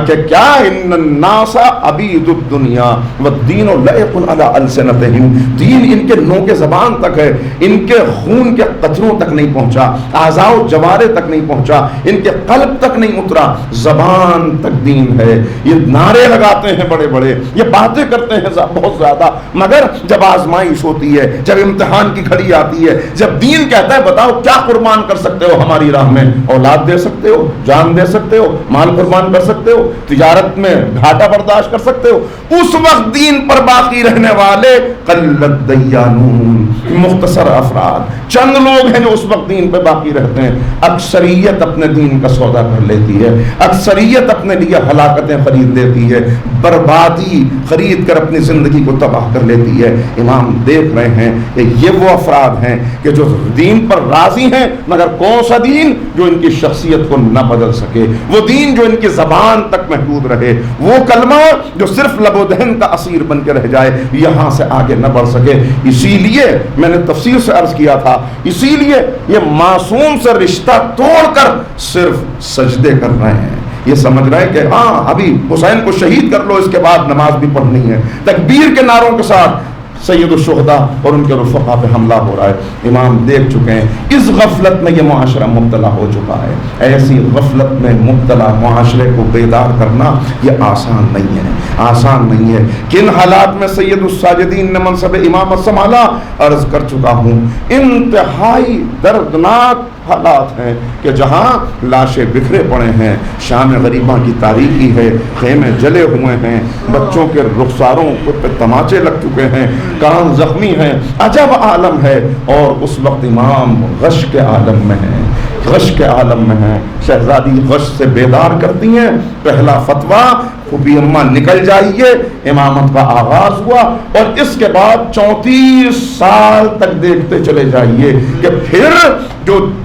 کہ کیا ان الناس عبید الدنیا والدین لائق علی السنتہم، دین ان کے نو کے زبان تک ہے، ان کے خون کے قطروں تک نہیں پہنچا، اعضاء و جوارے تک نہیں پہنچا، ان کے قلب تک نہیں اترا، زبان تک دین ہے۔ یہ نعرے لگاتے ہیں بڑے بڑے، یہ باتیں کرتے ہیں بہت زیادہ، مگر جب آزمائش ہوتی ہے، جب امتحان کی گھڑی آتی ہے، جب دین کہتا ہے بتاؤ کیا قربان کر سکتے ہو ہماری راہ میں، اولاد دے سکتے ہو، جان دے سکتے ہو، مال قربان کر سکتے ہو، تجارت میں گھاٹا برداشت کر سکتے ہو، اس وقت دین پر باقی رہنے والے قلت دیانون، مختصر افراد، چند لوگ ہیں جو اس وقت دین پہ باقی رہتے ہیں۔ اکثریت اپنے دین کا سودا کر لیتی ہے، اکثریت اپنے لیے ہلاکتیں خرید لیتی ہے، بربادی خرید کر اپنی زندگی کو تباہ کر لیتی ہے۔ امام دیکھ رہے ہیں کہ یہ وہ افراد ہیں کہ جو دین پر راضی ہیں، مگر کون سا دین؟ جو ان کی شخصیت کو نہ بدل سکے، وہ دین جو ان کی زبان تک محدود رہے، وہ کلمہ جو صرف لب و دہن کا اسیر بن کے رہ جائے، یہاں سے آگے نہ بڑھ سکے۔ اسی لیے میں نے تفسیر سے عرض کیا تھا، اسی لیے یہ معصوم سے رشتہ توڑ کر صرف سجدے کر رہے ہیں، یہ سمجھ رہے ہیں کہ ہاں ابھی حسین کو شہید کر لو، اس کے بعد نماز بھی پڑھنی ہے، تکبیر کے نعروں کے ساتھ سید الشہداء اور ان کے رفقا پہ حملہ ہو رہا ہے۔ امام دیکھ چکے ہیں اس غفلت میں یہ معاشرہ مبتلا ہو چکا ہے۔ ایسی غفلت میں مبتلا معاشرے کو بیدار کرنا یہ آسان نہیں ہے، آسان نہیں ہے۔ کن حالات میں سید الساجدین نے منصب امامت سنبھالا، عرض کر چکا ہوں، انتہائی دردناک حالات ہیں کہ جہاں لاشیں بکھرے پڑے ہیں، شام غریباں کی تاریکی ہے، خیمے جلے ہوئے ہیں، بچوں کے رخساروں پہ تماچے لگ چکے ہیں، کان زخمی ہیں، عجب عالم ہے۔ اور اس وقت امام غش کے عالم میں ہیں، غش کے عالم میں ہیں۔ شہزادی غش سے بیدار کرتی ہیں، پہلا فتویٰ پھوپھی اماں نکل جائیے، امامت کا آغاز ہوا، اور اس کے بعد 34 سال تک دیکھتے چلے جائیے کہ پھر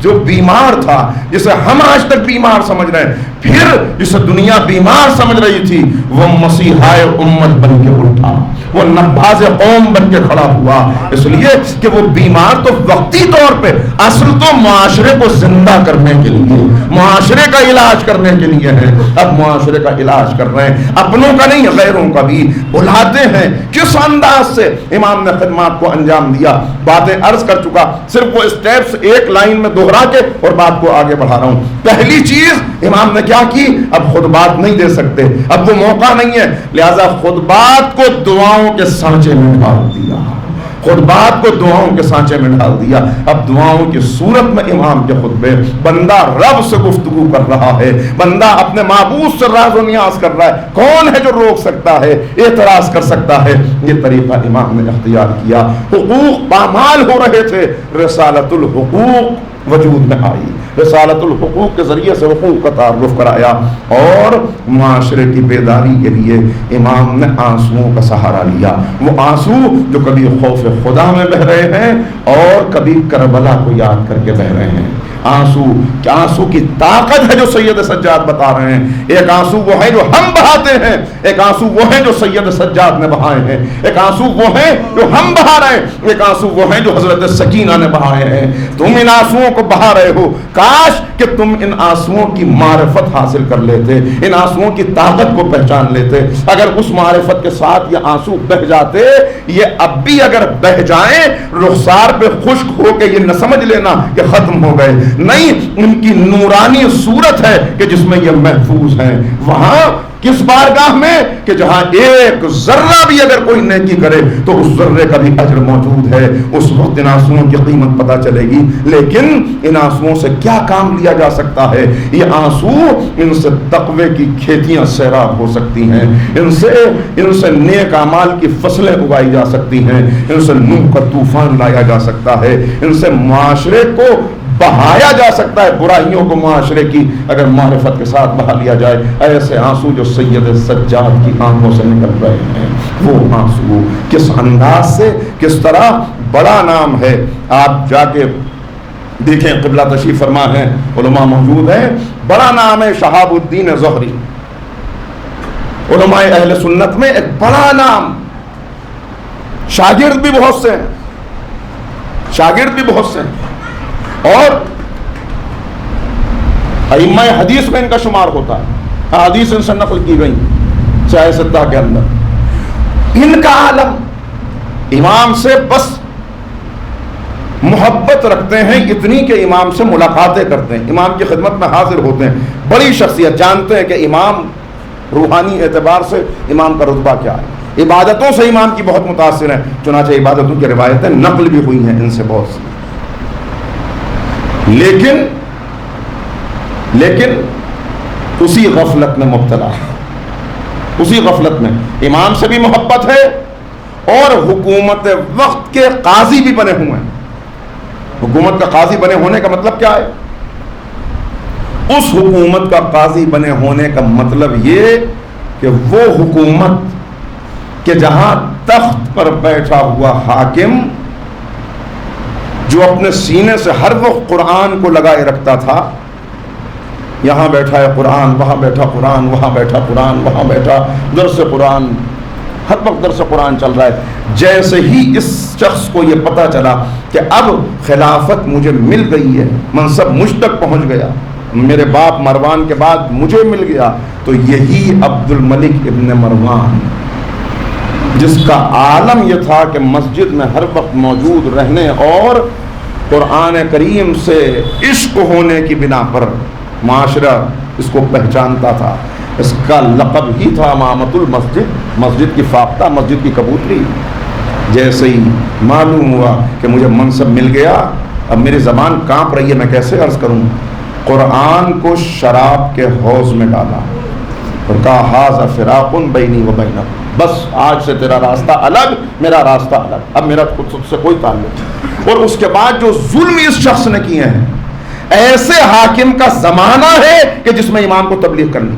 جو بیمار تھا، جسے ہم آج تک بیمار سمجھ رہے ہیں، پھر جسے دنیا بیمار سمجھ رہی تھی، وہ مسیحائے امت بن کے اٹھا، وہ نباز قوم بن کے کھڑا ہوا، اس لیے کہ وہ بیمار تو وقتی طور پہ، اصل تو معاشرے کو زندہ کرنے کے لیے، معاشرے کا علاج کرنے کے لیے ہے۔ اب معاشرے کا علاج کر رہے ہیں، اپنوں کا نہیں غیروں کا بھی بلاتے ہیں۔ کس انداز سے امام نے خدمات کو انجام دیا، باتیں عرض کر چکا، صرف وہ اسٹیپس ایک لائن میں دوہرا کے اور بات کو آگے بڑھا رہا ہوں۔ پہلی چیز امام نے کیا کی؟ اب خطبات نہیں دے سکتے، اب وہ موقع نہیں ہے، لہذا خطبات کو دعاؤں کے سانچے میں ڈال دیا، خطبات کو دعاؤں کے سانچے میں ڈال دیا۔ اب دعاؤں کی صورت میں امام کے خطبے، بندہ رب سے گفتگو کر رہا ہے، بندہ اپنے معبود سے راز و نیاز کر رہا ہے، کون ہے جو روک سکتا ہے، اعتراض کر سکتا ہے؟ یہ طریقہ امام نے اختیار کیا۔ حقوق پامال ہو رہے تھے، رسالت الحقوق وجود میں آئی، رسالت الحقوق کے ذریعے سے حقوق کا تعارف کرایا، اور معاشرے کی بیداری کے لیے امام نے آنسوؤں کا سہارا لیا۔ وہ آنسو جو کبھی خوف خدا میں بہ رہے ہیں اور کبھی کربلا کو یاد کر کے بہ رہے ہیں۔ آنسو کی طاقت ہے جو سید سجاد بتا رہے ہیں۔ ایک آنسو وہ ہے جو ہم بہاتے ہیں، ایک آنسو وہ ہے جو سید سجاد نے بہائے ہیں، ایک آنسو وہ ہے جو ہم بہا رہے ہیں، ایک آنسو وہ ہے جو حضرت سکینہ نے بہائے ہیں۔ تم ان آنسوؤں کو بہا رہے ہو، کاش کہ تم ان آنسوؤں کی معرفت حاصل کر لیتے، ان آنسوؤں کی طاقت کو پہچان لیتے۔ اگر اس معرفت کے ساتھ یہ آنسو بہ جاتے، یہ اب بھی اگر بہ جائیں، رخسار پہ خشک ہو کے یہ نہ سمجھ لینا کہ ختم ہو گئے، نہیں، ان کی نورانی صورت ہے کہ جس میں یہ محفوظ ہیں۔ وہاں کس بارگاہ میں کہ جہاں ایک ذرہ بھی اگر کوئی نیکی کرے تو اس ذرے کا بھی اجر موجود ہے. اس وقت ان آنسوؤں کی قیمت پتہ چلے گی. لیکن ان آنسوؤں سے کیا کام لیا جا سکتا ہے؟ یہ آنسو، ان سے تقوی کی کھیتیاں سیراب ہو سکتی ہیں، ان سے نیک اعمال کی فصلیں اگائی جا سکتی ہیں، ان سے نوح کا طوفان لایا جا سکتا ہے، ان سے معاشرے کو بہایا جا سکتا ہے. برائیوں کو معاشرے کی اگر معرفت کے ساتھ بہا لیا جائے. ایسے آنسو جو سید سجاد کی آنکھوں سے نکل رہے ہیں، وہ آنسو کس انداز سے، کس طرح بڑا نام ہے. آپ جا کے دیکھیں، قبلہ تشریف فرما ہے، علماء موجود ہیں. بڑا نام ہے شہاب الدین زہری، علماء اہل سنت میں ایک بڑا نام. شاگرد بھی بہت سے ہیں، شاگرد بھی بہت سے ہیں، اور ائمہ حدیث میں ان کا شمار ہوتا ہے. حدیث ان سے نقل کی گئی چاہے ستہ کے اندر. ان کا عالم امام سے بس محبت رکھتے ہیں اتنی کہ امام سے ملاقاتیں کرتے ہیں، امام کی خدمت میں حاضر ہوتے ہیں. بڑی شخصیت، جانتے ہیں کہ امام روحانی اعتبار سے امام کا رتبہ کیا ہے. عبادتوں سے امام کی بہت متاثر ہیں، چنانچہ عبادتوں کی روایتیں نقل بھی ہوئی ہیں ان سے بہت سی. لیکن اسی غفلت میں مبتلا ہے، اسی غفلت میں. امام سے بھی محبت ہے اور حکومت وقت کے قاضی بھی بنے ہوئے ہیں. حکومت کا قاضی بنے ہونے کا مطلب کیا ہے؟ اس حکومت کا قاضی بنے ہونے کا مطلب یہ کہ وہ حکومت کہ جہاں تخت پر بیٹھا ہوا حاکم جو اپنے سینے سے ہر وقت قرآن کو لگائے رکھتا تھا، یہاں بیٹھا ہے قرآن، وہاں بیٹھا قرآن، وہاں بیٹھا قرآن، وہاں بیٹھا درس قرآن، ہر وقت درس قرآن چل رہا ہے. جیسے ہی اس شخص کو یہ پتا چلا کہ اب خلافت مجھے مل گئی ہے، منصب مجھ تک پہنچ گیا، میرے باپ مروان کے بعد مجھے مل گیا، تو یہی عبد الملک ابن مروان جس کا عالم یہ تھا کہ مسجد میں ہر وقت موجود رہنے اور قرآن کریم سے عشق ہونے کی بنا پر معاشرہ اس کو پہچانتا تھا. اس کا لقب ہی تھا امامۃ المسجد، مسجد کی فاختہ، مسجد کی کبوتری. جیسے ہی معلوم ہوا کہ مجھے منصب مل گیا، اب میری زبان کانپ رہی ہے، میں کیسے عرض کروں، قرآن کو شراب کے حوض میں ڈالا اور کہا ھذا فراق بینی و بینک، بس آج سے تیرا راستہ الگ، میرا راستہ الگ، اب میرا خود سے کوئی تعلق نہیں. اور اس کے بعد جو ظلم اس شخص نے کیے ہیں، ایسے حاکم کا زمانہ ہے کہ جس میں امام کو تبلیغ کرنی،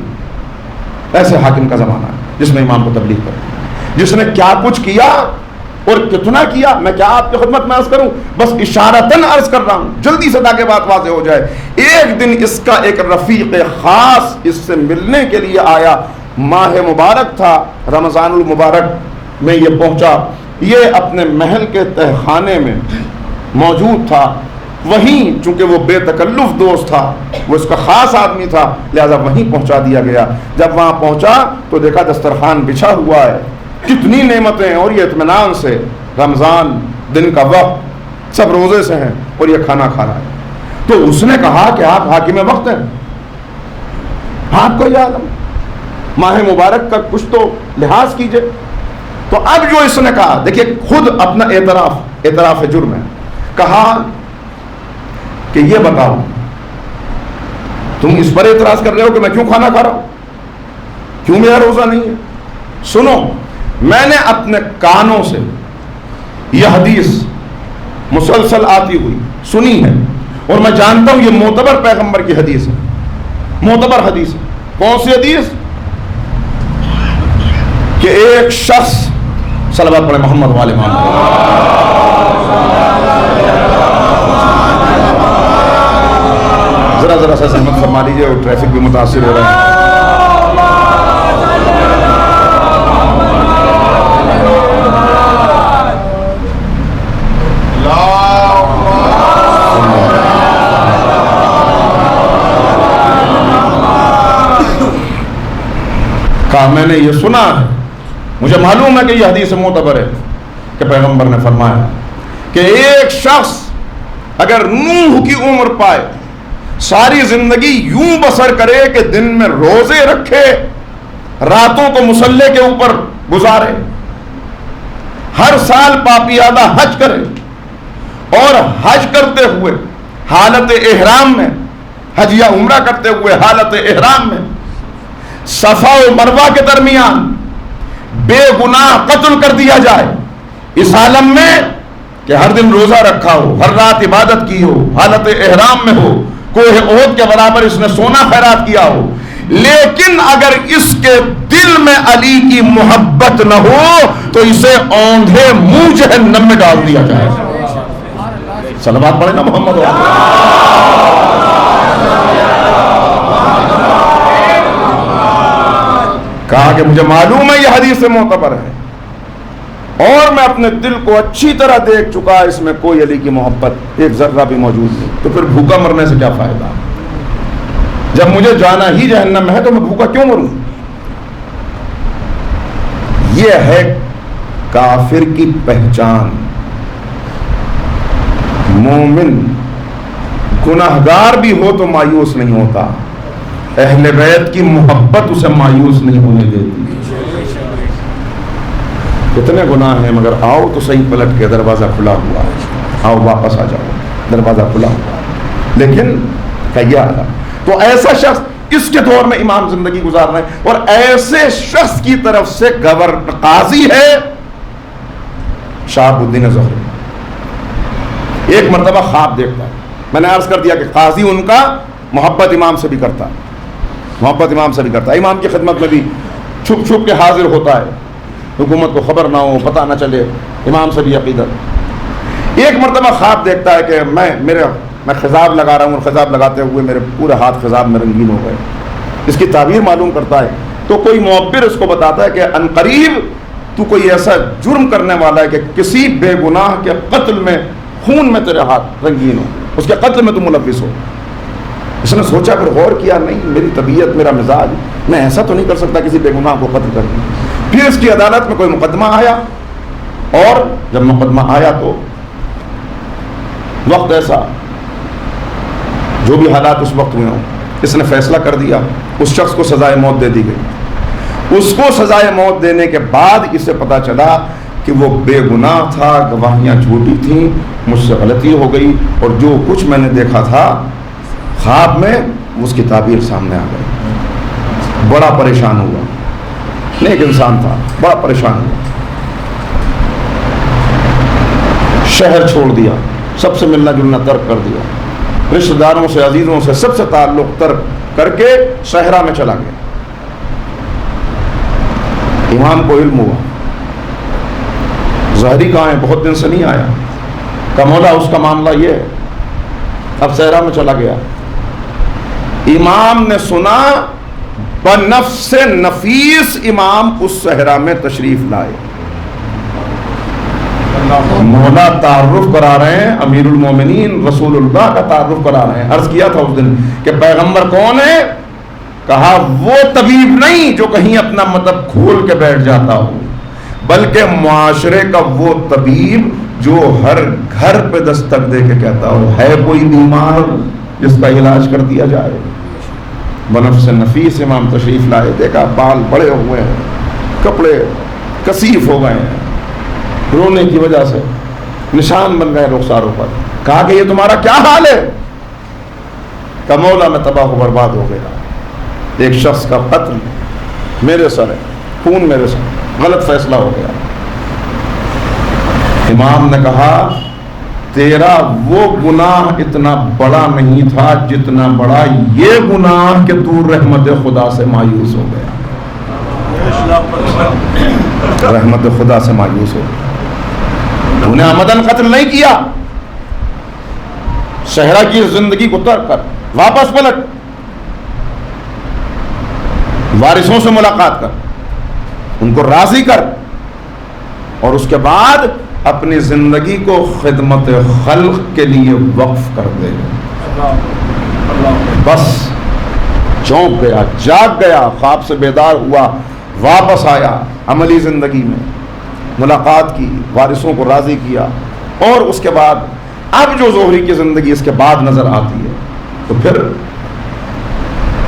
ایسے حاکم کا زمانہ ہے جس میں امام کو تبلیغ کرنی، جس نے کیا کچھ کیا اور کتنا کیا میں کیا آپ کی خدمت میں عرض کروں، بس اشارتاً عرض کر رہا ہوں جلدی سے تاکہ بات واضح ہو جائے. ایک دن اس کا ایک رفیق خاص اس سے ملنے کے لیے آیا، ماہ مبارک تھا، رمضان المبارک میں یہ پہنچا. یہ اپنے محل کے تہخانے میں موجود تھا، وہیں چونکہ وہ بے تکلف دوست تھا، وہ اس کا خاص آدمی تھا، لہذا وہیں پہنچا دیا گیا. جب وہاں پہنچا تو دیکھا دسترخوان بچھا ہوا ہے، کتنی نعمتیں، اور یہ اطمینان سے رمضان دن کا وقت، سب روزے سے ہیں اور یہ کھانا کھا رہا ہے. تو اس نے کہا کہ آپ حاکم وقت ہیں، آپ کو یہ عالم، ماہ مبارک کا کچھ تو لحاظ کیجئے. تو اب جو اس نے کہا، دیکھیے خود اپنا اعتراف جرم ہے، کہا کہ یہ بتاؤ تم اس پر اعتراض کر رہے ہو کہ میں کیوں کھانا کھا رہا ہوں، کیوں میرا روزہ نہیں ہے. سنو، میں نے اپنے کانوں سے یہ حدیث مسلسل آتی ہوئی سنی ہے، اور میں جانتا ہوں یہ معتبر پیغمبر کی حدیث ہے، معتبر حدیث ہے. کون سی حدیث؟ کہ ایک شخص، صلوات پڑھے محمد والے محمد، ذرا سا سہمت فرما لیجیے، اور ٹریفک بھی متاثر ہو رہا ہے. کہا میں نے یہ سنا ہے، مجھے معلوم ہے کہ یہ حدیث معتبر ہے کہ پیغمبر نے فرمایا کہ ایک شخص اگر نوح کی عمر پائے، ساری زندگی یوں بسر کرے کہ دن میں روزے رکھے راتوں کو مصلی کے اوپر گزارے، ہر سال پاپیادہ حج کرے، اور حج کرتے ہوئے حالت احرام میں، حج یا عمرہ کرتے ہوئے حالت احرام میں صفا و مروہ کے درمیان بے گناہ قتل کر دیا جائے، اس عالم میں کہ ہر دن روزہ رکھا ہو، ہر رات عبادت کی ہو، حالت احرام میں ہو، کوہ احد کے برابر اس نے سونا خیرات کیا ہو، لیکن اگر اس کے دل میں علی کی محبت نہ ہو تو اسے اوندھے منہ جہنم میں ڈال دیا جائے۔ صلوات پڑھیں نا محمد۔ کہا کہ مجھے معلوم ہے یہ حدیث معتبر ہے اور میں اپنے دل کو اچھی طرح دیکھ چکا، اس میں کوئی علی کی محبت ایک ذرہ بھی موجود نہیں، تو پھر بھوکا مرنے سے کیا فائدہ؟ جب مجھے جانا ہی جہنم میں ہے تو میں بھوکا کیوں مروں؟ یہ ہے کافر کی پہچان۔ مومن گناہگار بھی ہو تو مایوس نہیں ہوتا، اہل بیت کی محبت اسے مایوس نہیں ہونے دیتی۔ کتنے گناہ ہیں مگر آؤ تو صحیح پلٹ کے، دروازہ کھلا ہوا ہے، آؤ واپس آ جاؤ، دروازہ کھلا ہوا ہے، لیکن کیا آدھا۔ تو ایسا شخص اس کے دور میں امام زندگی گزار رہے ہیں، اور ایسے شخص کی طرف سے قاضی ہے شہاب الدین زہری۔ ایک مرتبہ خواب دیکھتا ہے، میں نے عرض کر دیا کہ قاضی ان کا محبت امام سے بھی کرتا ہے، محبت امام سے بھی کرتا ہے، امام کی خدمت میں بھی چھپ چھپ کے حاضر ہوتا ہے، حکومت کو خبر نہ ہو، پتہ نہ چلے، امام سے بھی عقیدت۔ ایک مرتبہ خواب دیکھتا ہے کہ میں خضاب لگا رہا ہوں، اور خضاب لگاتے ہوئے میرے پورے ہاتھ خضاب میں رنگین ہو گئے۔ اس کی تعبیر معلوم کرتا ہے تو کوئی معبر اس کو بتاتا ہے کہ عنقریب تو کوئی ایسا جرم کرنے والا ہے کہ کسی بے گناہ کے قتل میں، خون میں تیرے ہاتھ رنگین ہو، اس کے قتل میں تو ملوث ہو۔ اس نے سوچا، پھر غور کیا، نہیں میری طبیعت، میرا مزاج، میں ایسا تو نہیں کر سکتا کسی بے گناہ کو قتل کر دوں۔ پھر اس کی عدالت میں کوئی مقدمہ آیا، اور جب مقدمہ آیا تو وقت ایسا، جو بھی حالات اس وقت ہوئے ہوں، اس نے فیصلہ کر دیا، اس شخص کو سزائے موت دے دی گئی۔ اس کو سزائے موت دینے کے بعد اسے پتا چلا کہ وہ بے گناہ تھا، گواہیاں جھوٹی تھیں، مجھ سے غلطی ہو گئی، اور جو کچھ میں نے دیکھا تھا خواب میں اس کی تعبیر سامنے آ گئی۔ بڑا پریشان ہوا، نیک انسان تھا، بڑا پریشان ہوا، شہر چھوڑ دیا، سب سے ملنا جلنا ترک کر دیا، رشتہ داروں سے، عزیزوں سے، سب سے تعلق ترک کر کے صحرا میں چلا گیا۔ امام کو علم ہوا ظاہری کہاں ہے، بہت دن سے نہیں آیا، کہ مولا اس کا معاملہ یہ ہے، اب صحرا میں چلا گیا۔ امام نے سنا، بنفس نفیس امام اس صحرا میں تشریف لائے۔ مولا تعارف کرا رہے ہیں، امیر المومنین رسول اللہ کا تعارف کرا رہے ہیں۔ عرض کیا تھا اس دن کہ پیغمبر کون ہے؟ کہا وہ طبیب نہیں جو کہیں اپنا مطلب کھول کے بیٹھ جاتا ہو، بلکہ معاشرے کا وہ طبیب جو ہر گھر پہ دستک دے کے کہتا ہو ہے کوئی بیمار جس کا علاج کر دیا جائے۔ بنفس نفیس امام تشریف لائے، دیکھا بال بڑے ہوئے ہیں، کپڑے کثیف ہو گئے ہیں، رونے کی وجہ سے نشان بن گئے رخساروں پر۔ کہا کہ یہ تمہارا کیا حال ہے؟ کہ مولا میں تباہ و برباد ہو گیا، ایک شخص کا قتل میرے سر ہے، خون میرے سر، غلط فیصلہ ہو گیا۔ امام نے کہا تیرا وہ گناہ اتنا بڑا نہیں تھا جتنا بڑا یہ گناہ کہ تو رحمت خدا سے مایوس ہو گیا، رحمت خدا سے مایوس ہو گیا۔ تو نے عمدن قتل نہیں کیا، صحرا کی زندگی کو ترک کر واپس پلٹ، وارثوں سے ملاقات کر، ان کو راضی کر، اور اس کے بعد اپنی زندگی کو خدمت خلق کے لیے وقف کر دے۔ بس چونک گیا، جاگ گیا، خواب سے بیدار ہوا، واپس آیا عملی زندگی میں، ملاقات کی، وارثوں کو راضی کیا، اور اس کے بعد اب جو زہری کی زندگی اس کے بعد نظر آتی ہے، تو پھر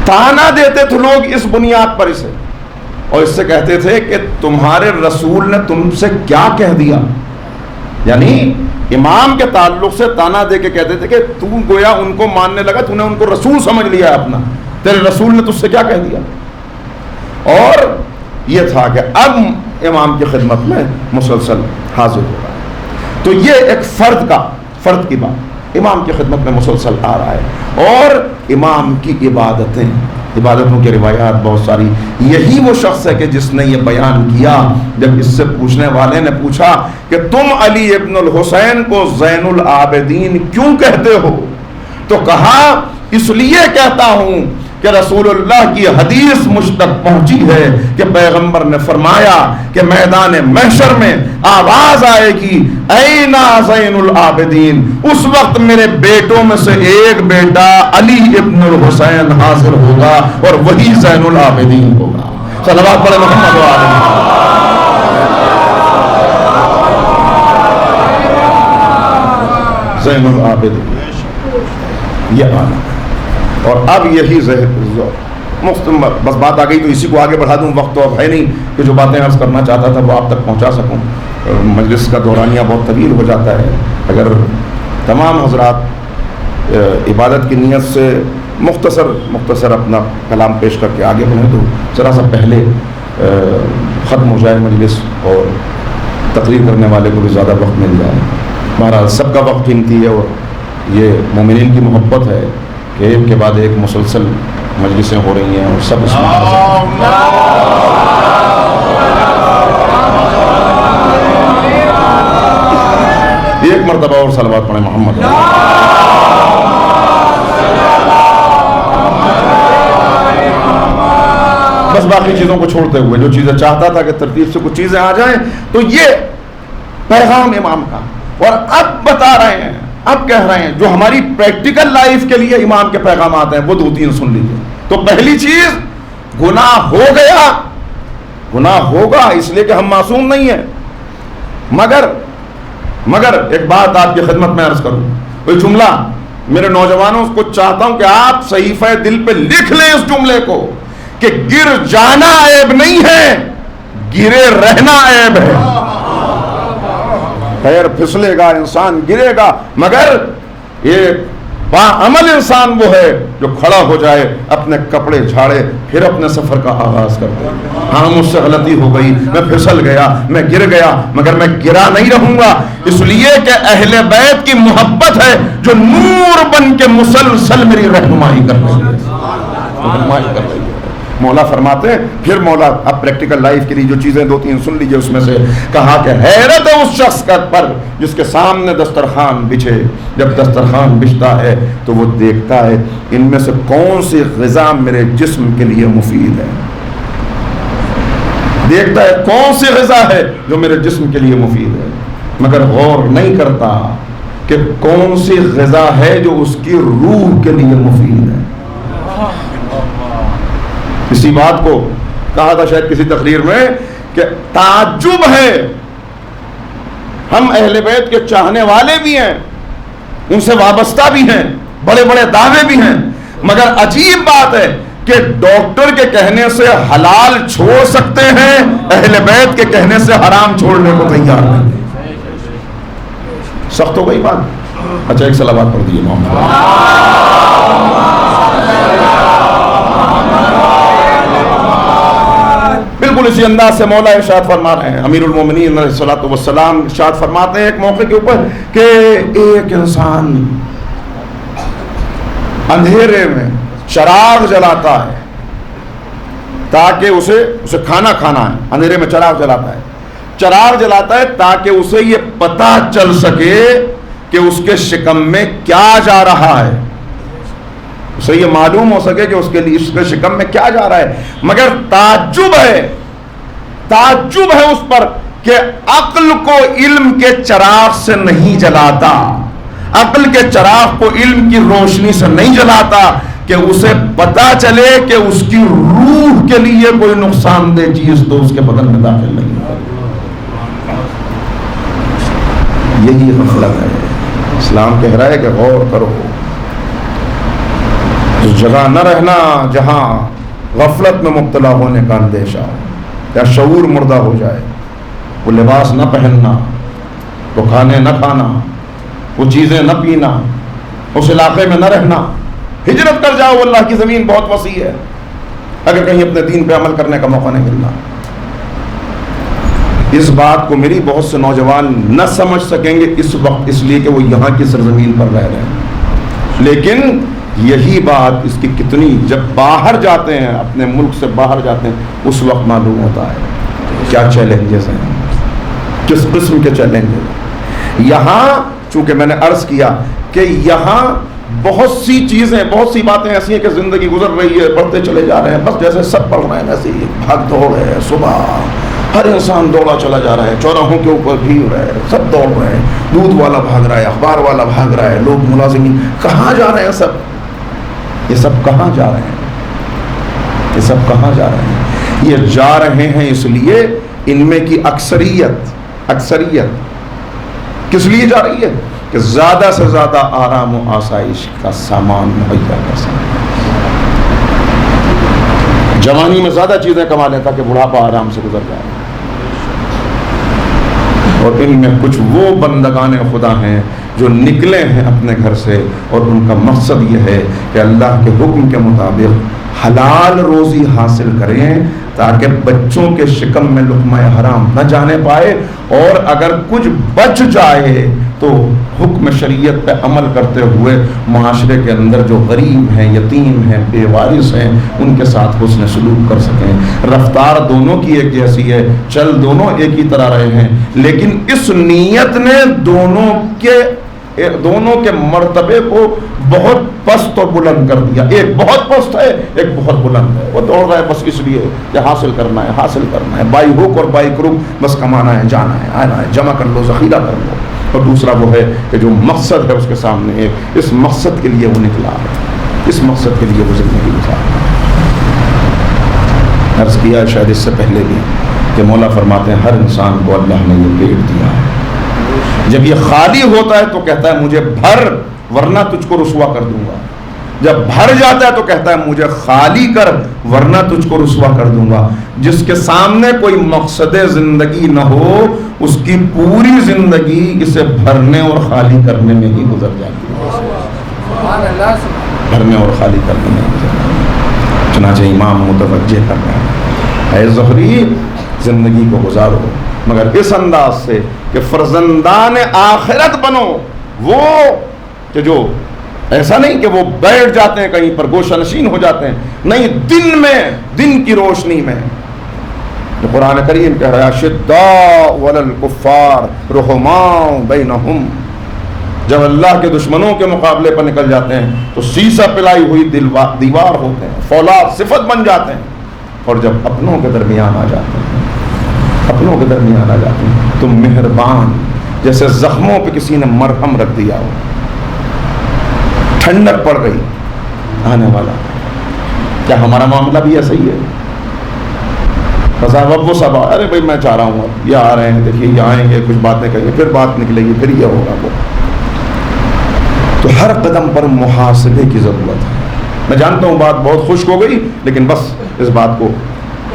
تانا دیتے تھے لوگ اس بنیاد پر اسے، اور اس سے کہتے تھے کہ تمہارے رسول نے تم سے کیا کہہ دیا، یعنی امام کے تعلق سے تانا دے کے کہتے تھے کہ تو گویا ان کو ماننے لگا، تو نے ان کو رسول سمجھ لیا ہے اپنا، تیرے رسول نے تجھ سے کیا کہہ دیا. اور یہ تھا کہ اب امام کی خدمت میں مسلسل حاضر ہو رہا ہے. تو یہ ایک فرد کی بات امام کی خدمت میں مسلسل آ رہا ہے. اور امام کی عبادتوں کی روایات بہت ساری. یہی وہ شخص ہے کہ جس نے یہ بیان کیا جب اس سے پوچھنے والے نے پوچھا کہ تم علی ابن الحسین کو زین العابدین کیوں کہتے ہو، تو کہا اس لیے کہتا ہوں کہ رسول اللہ کی حدیث مجھ تک پہنچی ہے کہ پیغمبر نے فرمایا کہ میدان محشر میں آواز آئے گی اینا زین العابدین، اس وقت میرے بیٹوں میں سے ایک بیٹا علی ابن الحسین حاضر ہوگا اور وہی زین العابدین ہوگا. صلوات پڑھیں محمد و آلہ. زین العابدین یہ آنا. اور اب یہی بس بات آ گئی تو اسی کو آگے بڑھا دوں، وقت تو اب ہے نہیں کہ جو باتیں عرض کرنا چاہتا تھا وہ آپ تک پہنچا سکوں. مجلس کا دورانیہ بہت طویل ہو جاتا ہے. اگر تمام حضرات عبادت کی نیت سے مختصر اپنا کلام پیش کر کے آگے بڑھیں تو ذرا سا پہلے ختم ہو جائے مجلس اور تقریر کرنے والے کو بھی زیادہ وقت مل جائے. مہاراج سب کا وقت قیمتی ہے اور یہ مومنین کی محبت ہے کہ ایک کے بعد ایک مسلسل مجلسیں ہو رہی ہیں اور سب اس میں ایک مرتبہ اور صلوات پڑھیں محمد. بس باقی چیزوں کو چھوڑتے ہوئے جو چیزیں چاہتا تھا کہ ترتیب سے کچھ چیزیں آ جائیں تو یہ پیغام امام کا. اور اب بتا رہے ہیں، اب کہہ رہے ہیں جو ہماری پریکٹیکل لائف کے لیے امام کے پیغامات ہیں وہ 2-3 سن لیجیے. تو پہلی چیز، گناہ ہو گیا، گناہ ہوگا اس لیے کہ ہم معصوم نہیں ہیں، مگر ایک بات آپ کی خدمت میں عرض کروں. کوئی جملہ میرے نوجوانوں کو چاہتا ہوں کہ آپ صحیفہ دل پہ لکھ لیں اس جملے کو کہ گر جانا عیب نہیں ہے، گرے رہنا عیب ہے. پیر پھسلے گا، انسان گرے گا، مگر ایک باعمل انسان وہ ہے جو کھڑا ہو جائے، اپنے کپڑے جھاڑے، پھر اپنے سفر کا آغاز کر دے. ہاں مجھ سے غلطی ہو گئی، میں پھسل گیا، میں گر گیا، مگر میں گرا نہیں رہوں گا، اس لیے کہ اہل بیت کی محبت ہے جو نور بن کے مسلسل میری رہنمائی کر رہی ہے. مولا فرماتے ہیں، پھر مولا اب پریکٹیکل لائف کے لیے جو چیزیں 2-3 سن لیجئے اس میں سے کہا کہ حیرت ہے اس شخص کا پر جس کے سامنے دسترخوان بچھے، جب دسترخوان بچھتا ہے تو وہ دیکھتا ہے ان میں سے کون سی غذا میرے جسم کے لیے مفید ہے، دیکھتا ہے کون سی غذا ہے جو میرے جسم کے لیے مفید ہے، مگر غور نہیں کرتا کہ کون سی غذا ہے جو اس کی روح کے لیے مفید ہے. اسی بات کو کہا تھا شاید کسی تقریر میں کہ تعجب ہے، ہم اہل بیت کے چاہنے والے بھی ہیں، ان سے وابستہ بھی ہیں، بڑے بڑے دعوے بھی ہیں، مگر عجیب بات ہے کہ ڈاکٹر کے کہنے سے حلال چھوڑ سکتے ہیں، اہل بیت کے کہنے سے حرام چھوڑنے کو تیار نہیں. سخت ہو گئی بات. اچھا ایک صلوات پڑھ دیجیے محمد. بالکل اسی انداز سے مولا ارشاد فرما رہے ہیں، امیر المومنین علیہ الصلوۃ والسلام ارشاد فرماتے ہیں ایک موقع کے اوپر کہ ایک انسان اندھیرے میں چراغ جلاتا ہے تاکہ اسے کھانا کھانا ہے، اندھیرے میں چراغ جلاتا ہے تاکہ اسے یہ پتہ چل سکے کہ اس کے شکم میں کیا جا رہا ہے، اسے یہ معلوم ہو سکے کہ اس کے شکم میں کیا جا رہا ہے. مگر تعجب ہے اس پر کہ عقل کو علم کے چراغ سے نہیں جلاتا، عقل کے چراغ کو علم کی روشنی سے نہیں جلاتا کہ اسے پتا چلے کہ اس کی روح کے لیے کوئی نقصان دہ چیز تو اس کے بدن میں داخل نہیں ہے. یہی غفلت ہے. اسلام کہہ رہا ہے کہ غور کرو، اس جگہ نہ رہنا جہاں غفلت میں مبتلا ہونے کا اندیشہ ہو. یا شعور مردہ ہو جائے، وہ لباس نہ پہننا، وہ کھانے نہ کھانا، وہ چیزیں نہ پینا، اس علاقے میں نہ رہنا، ہجرت کر جاؤ، اللہ کی زمین بہت وسیع ہے اگر کہیں اپنے دین پہ عمل کرنے کا موقع نہیں ملنا۔ اس بات کو میری بہت سے نوجوان نہ سمجھ سکیں گے اس وقت، اس لیے کہ وہ یہاں کی سرزمین پر رہ رہے ہیں، لیکن یہی بات اس کی کتنی جب باہر جاتے ہیں، اپنے ملک سے باہر جاتے ہیں، اس وقت معلوم ہوتا ہے کیا چیلنجز ہیں، کس قسم کے چیلنجز۔ یہاں چونکہ میں نے عرض کیا کہ یہاں بہت سی چیزیں، بہت سی باتیں ایسی ہیں کہ زندگی گزر رہی ہے، بڑھتے چلے جا رہے ہیں، بس جیسے سب بڑھ رہے ہیں ویسے ہی بھاگ دوڑ ہے، صبح ہر انسان دوڑا چلا جا رہا ہے، چوراہوں کے اوپر بھیڑ ہے، سب دوڑ رہے ہیں، دودھ والا بھاگ رہا ہے، اخبار والا بھاگ رہا ہے، لوگ ملازمین کہاں جا رہے ہیں، یہ سب کہاں جا رہے ہیں، یہ سب کہاں جا رہے ہیں؟ یہ جا رہے ہیں اس لیے ان میں کی اکثریت کس لیے جا رہی ہے کہ زیادہ سے زیادہ آرام و آسائش کا سامان مہیا کر سکیں، جوانی میں زیادہ چیزیں کما لیں تاکہ بڑھاپا آرام سے گزر جائے۔ اور ان میں کچھ وہ بندگان خدا ہیں جو نکلے ہیں اپنے گھر سے اور ان کا مقصد یہ ہے کہ اللہ کے حکم کے مطابق حلال روزی حاصل کریں تاکہ بچوں کے شکم میں لقمہ حرام نہ جانے پائے، اور اگر کچھ بچ جائے تو حکم شریعت پہ عمل کرتے ہوئے معاشرے کے اندر جو غریب ہیں، یتیم ہیں، بے وارث ہیں، ان کے ساتھ حسن سلوک کر سکیں۔ رفتار دونوں کی ایک جیسی ہے، چل دونوں ایک ہی طرح رہے ہیں، لیکن اس نیت نے دونوں کے مرتبے کو بہت پست اور بلند کر دیا۔ ایک بہت پست ہے، ایک بہت بلند ہے، وہ دوڑ رہا ہے بس اس لیے کہ حاصل کرنا ہے، بائی ہوک اور بائی کروک، بس کمانا ہے، جانا ہے، آنا ہے، جمع کر لو، ذخیرہ کر لو۔ اور دوسرا وہ ہے کہ جو مقصد ہے اس کے سامنے ایک، اس مقصد کے لیے وہ نکلا ہے، اس مقصد کے لیے وہ زندگی گزارا۔ عرض کیا شاید اس سے پہلے بھی کہ مولا فرماتے ہیں ہر انسان کو اللہ نے یہ پیٹ دیا ہے، جب یہ خالی ہوتا ہے تو کہتا ہے مجھے بھر ورنہ تجھ کو رسوا کر دوں گا، جب بھر جاتا ہے تو کہتا ہے مجھے خالی کر ورنہ تجھ کو رسوا کر دوں گا۔ جس کے سامنے کوئی مقصد زندگی نہ ہو اس کی پوری زندگی اسے بھرنے اور خالی کرنے میں ہی گزر جاتی ہے، بھرنے اور خالی کرنے میں گزر جاتی ہے۔ چنانچہ امام متوجہ کر رہے ہیں اے زہری زندگی کو گزارو مگر اس انداز سے کہ فرزندان آخرت بنو، وہ کہ جو ایسا نہیں کہ وہ بیٹھ جاتے ہیں کہیں پر گوشہ نشین ہو جاتے ہیں، نہیں، دن میں، دن کی روشنی میں۔ قرآن کریم کہہ رہا ہے شداء علی الکفار رحماء بینہم، جب اللہ کے دشمنوں کے مقابلے پر نکل جاتے ہیں تو سیسا پلائی ہوئی دیوار ہوتے ہیں، فولاد صفت بن جاتے ہیں، اور جب اپنوں کے درمیان آ جاتے ہیں، اپنوں کے درمیان آ جاتے ہیں تو مہربان، جیسے زخموں پہ کسی نے مرہم رکھ دیا ہو، ٹھنڈک پڑ گئی آنے والا۔ کیا ہمارا معاملہ بھی ایسا ہی ہے؟ بس اب وہ سب ارے بھائی میں چاہ رہا ہوں اب یہ آ رہے ہیں، دیکھیے یہ آئیں گے، کچھ باتیں کہیں گے، پھر بات نکلے گی، پھر یہ ہوگا وہ۔ تو ہر قدم پر محاسبے کی ضرورت ہے۔ میں جانتا ہوں بات بہت خشک ہو گئی، لیکن بس اس بات کو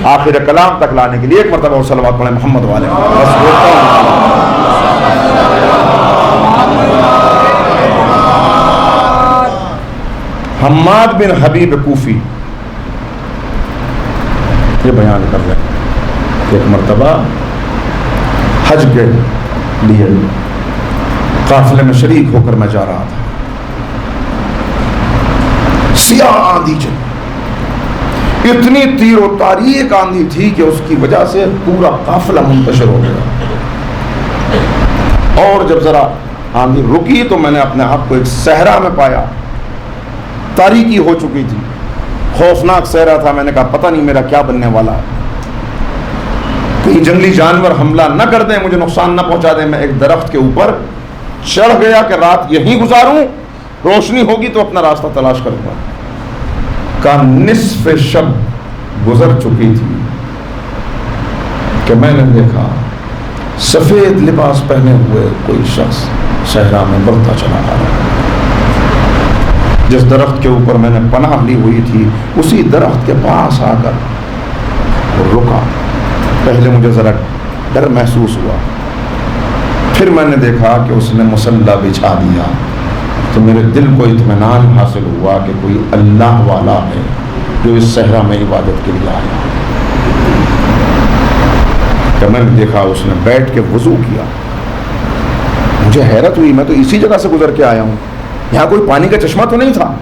آخر کلام تک لانے کے لیے ایک مرتبہ اور صلوات پڑھیں محمد والے۔ حماد بن حبیب کوفی یہ بیان کر رہے ہیں کہ ایک مرتبہ حج کے لیے قافلے میں شریک ہو کر میں جا رہا تھا، سیاہ آندھی چلی، اتنی تیر و تاریک آندھی تھی کہ اس کی وجہ سے پورا قافلہ منتشر ہو گیا، اور جب ذرا آندھی رکی تو میں نے اپنے آپ کو ایک صحرا میں پایا، تاریکی ہو چکی تھی، خوفناک صحرا تھا۔ میں نے کہا پتہ نہیں میرا کیا بننے والا ہے، کہیں جنگلی جانور حملہ نہ کر دیں، مجھے نقصان نہ پہنچا دیں۔ میں ایک درخت کے اوپر چڑھ گیا کہ رات یہیں گزاروں، روشنی ہوگی تو اپنا راستہ تلاش کروں گا۔ کا نصف شب گزر چکی تھی کہ میں نے دیکھا سفید لباس پہنے ہوئے کوئی شخص صحرا میں بڑھتا چلا آ رہا ہے۔ جس درخت کے اوپر میں نے پناہ لی ہوئی تھی اسی درخت کے پاس آ کر وہ رکا، پہلے مجھے ذرا ڈر محسوس ہوا، پھر میں نے دیکھا کہ اس نے مصلی بچھا دیا، تو میرے دل کو اطمینان حاصل ہوا کہ کوئی اللہ والا ہے جو اس صحرا میں عبادت کے لیے آیا۔ کہ میں نے دیکھا اس نے بیٹھ کے وضو کیا، مجھے حیرت ہوئی، میں تو اسی جگہ سے گزر کے آیا ہوں، یہاں کوئی پانی کا چشمہ تو نہیں تھا۔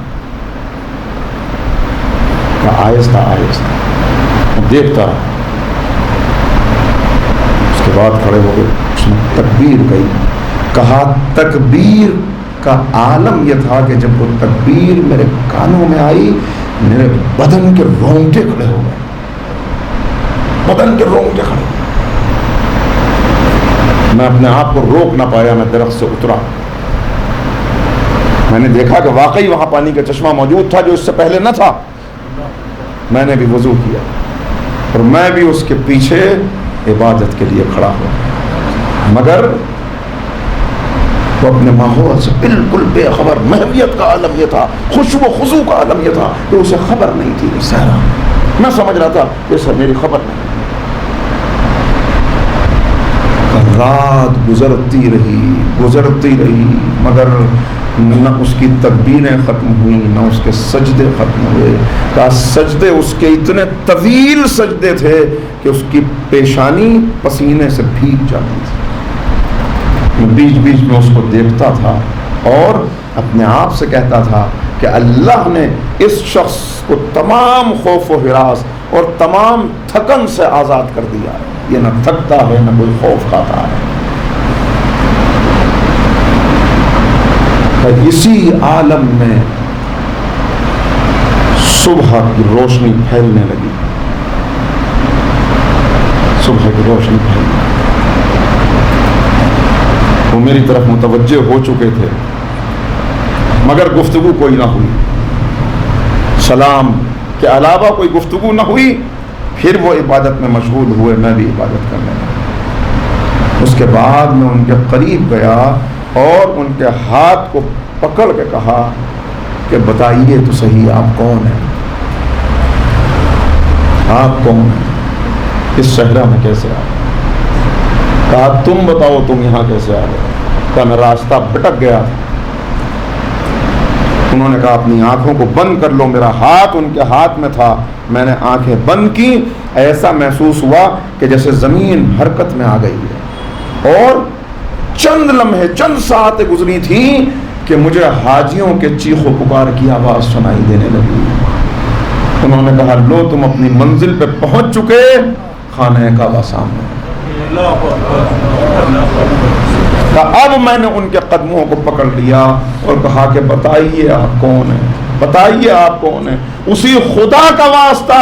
آہستہ آہستہ دیکھتا رہا، اس کے بعد کھڑے ہو گئے، اس نے تکبیر کہی، کہا تکبیر کا عالم یہ تھا کہ جب وہ تکبیر میرے کانوں میں آئی میرے بدن کے رونگٹے کھڑے ہو گئے، بدن کے رونگٹے کھڑے ہو گئے، میں اپنے آپ کو روک نہ پایا، میں درخت سے اترا، میں نے دیکھا کہ واقعی وہاں پانی کا چشمہ موجود تھا جو اس سے پہلے نہ تھا، میں نے بھی وضو کیا اور میں بھی اس کے پیچھے عبادت کے لیے کھڑا ہوا، مگر وہ اپنے ماحول سے بالکل بے خبر، محویت کا عالم یہ تھا، خشوع و خضوع کا عالم یہ تھا کہ اسے خبر نہیں تھی صحرا، میں سمجھ رہا تھا یہ سب میری خبر نہیں۔ رات گزرتی رہی مگر نہ اس کی تکبیریں ختم ہوئیں نہ اس کے سجدے ختم ہوئے، کہ سجدے اس کے اتنے طویل سجدے تھے کہ اس کی پیشانی پسینے سے بھیگ جاتی تھی۔ میں بیچ بیچ میں اس کو دیکھتا تھا اور اپنے آپ سے کہتا تھا کہ اللہ نے اس شخص کو تمام خوف و ہراس اور تمام تھکن سے آزاد کر دیا ہے، یہ نہ تھکتا ہے نہ کوئی خوف کھاتا ہے۔ اسی عالم میں صبح کی روشنی پھیلنے لگی، صبح کی روشنی پھیلنے لگی، وہ میری طرف متوجہ ہو چکے تھے مگر گفتگو کوئی نہ ہوئی، سلام کے علاوہ کوئی گفتگو نہ ہوئی، پھر وہ عبادت میں مشغول ہوئے، میں بھی عبادت کرنے لگا۔ اس کے بعد میں ان کے قریب گیا اور ان کے ہاتھ کو پکڑ کے کہا کہ بتائیے تو صحیح آپ کون ہیں، آپ کون ہیں، اس صحرا میں کیسے آئے؟ کہا تم بتاؤ تم یہاں کیسے آ گئے؟ کہا میں راستہ بھٹک گیا تھا۔ انہوں نے کہا اپنی آنکھوں کو بند کر لو، میرا ہاتھ ان کے ہاتھ میں تھا، میں نے آنکھیں بند کی، ایسا محسوس ہوا کہ جیسے زمین حرکت میں آ گئی ہے، اور چند لمحے چند ساعتیں گزری تھیں کہ مجھے حاجیوں کے چیخ و پکار کی آواز سنائی دینے لگی۔ انہوں نے کہا لو تم اپنی منزل پہ پہنچ چکے، خانہ کعبہ سامنے۔ اب میں نے ان کے قدموں کو پکڑ لیا اور کہا کہ بتائیے آپ کون ہیں، بتائیے آپ کون ہیں، اسی خدا کا واسطہ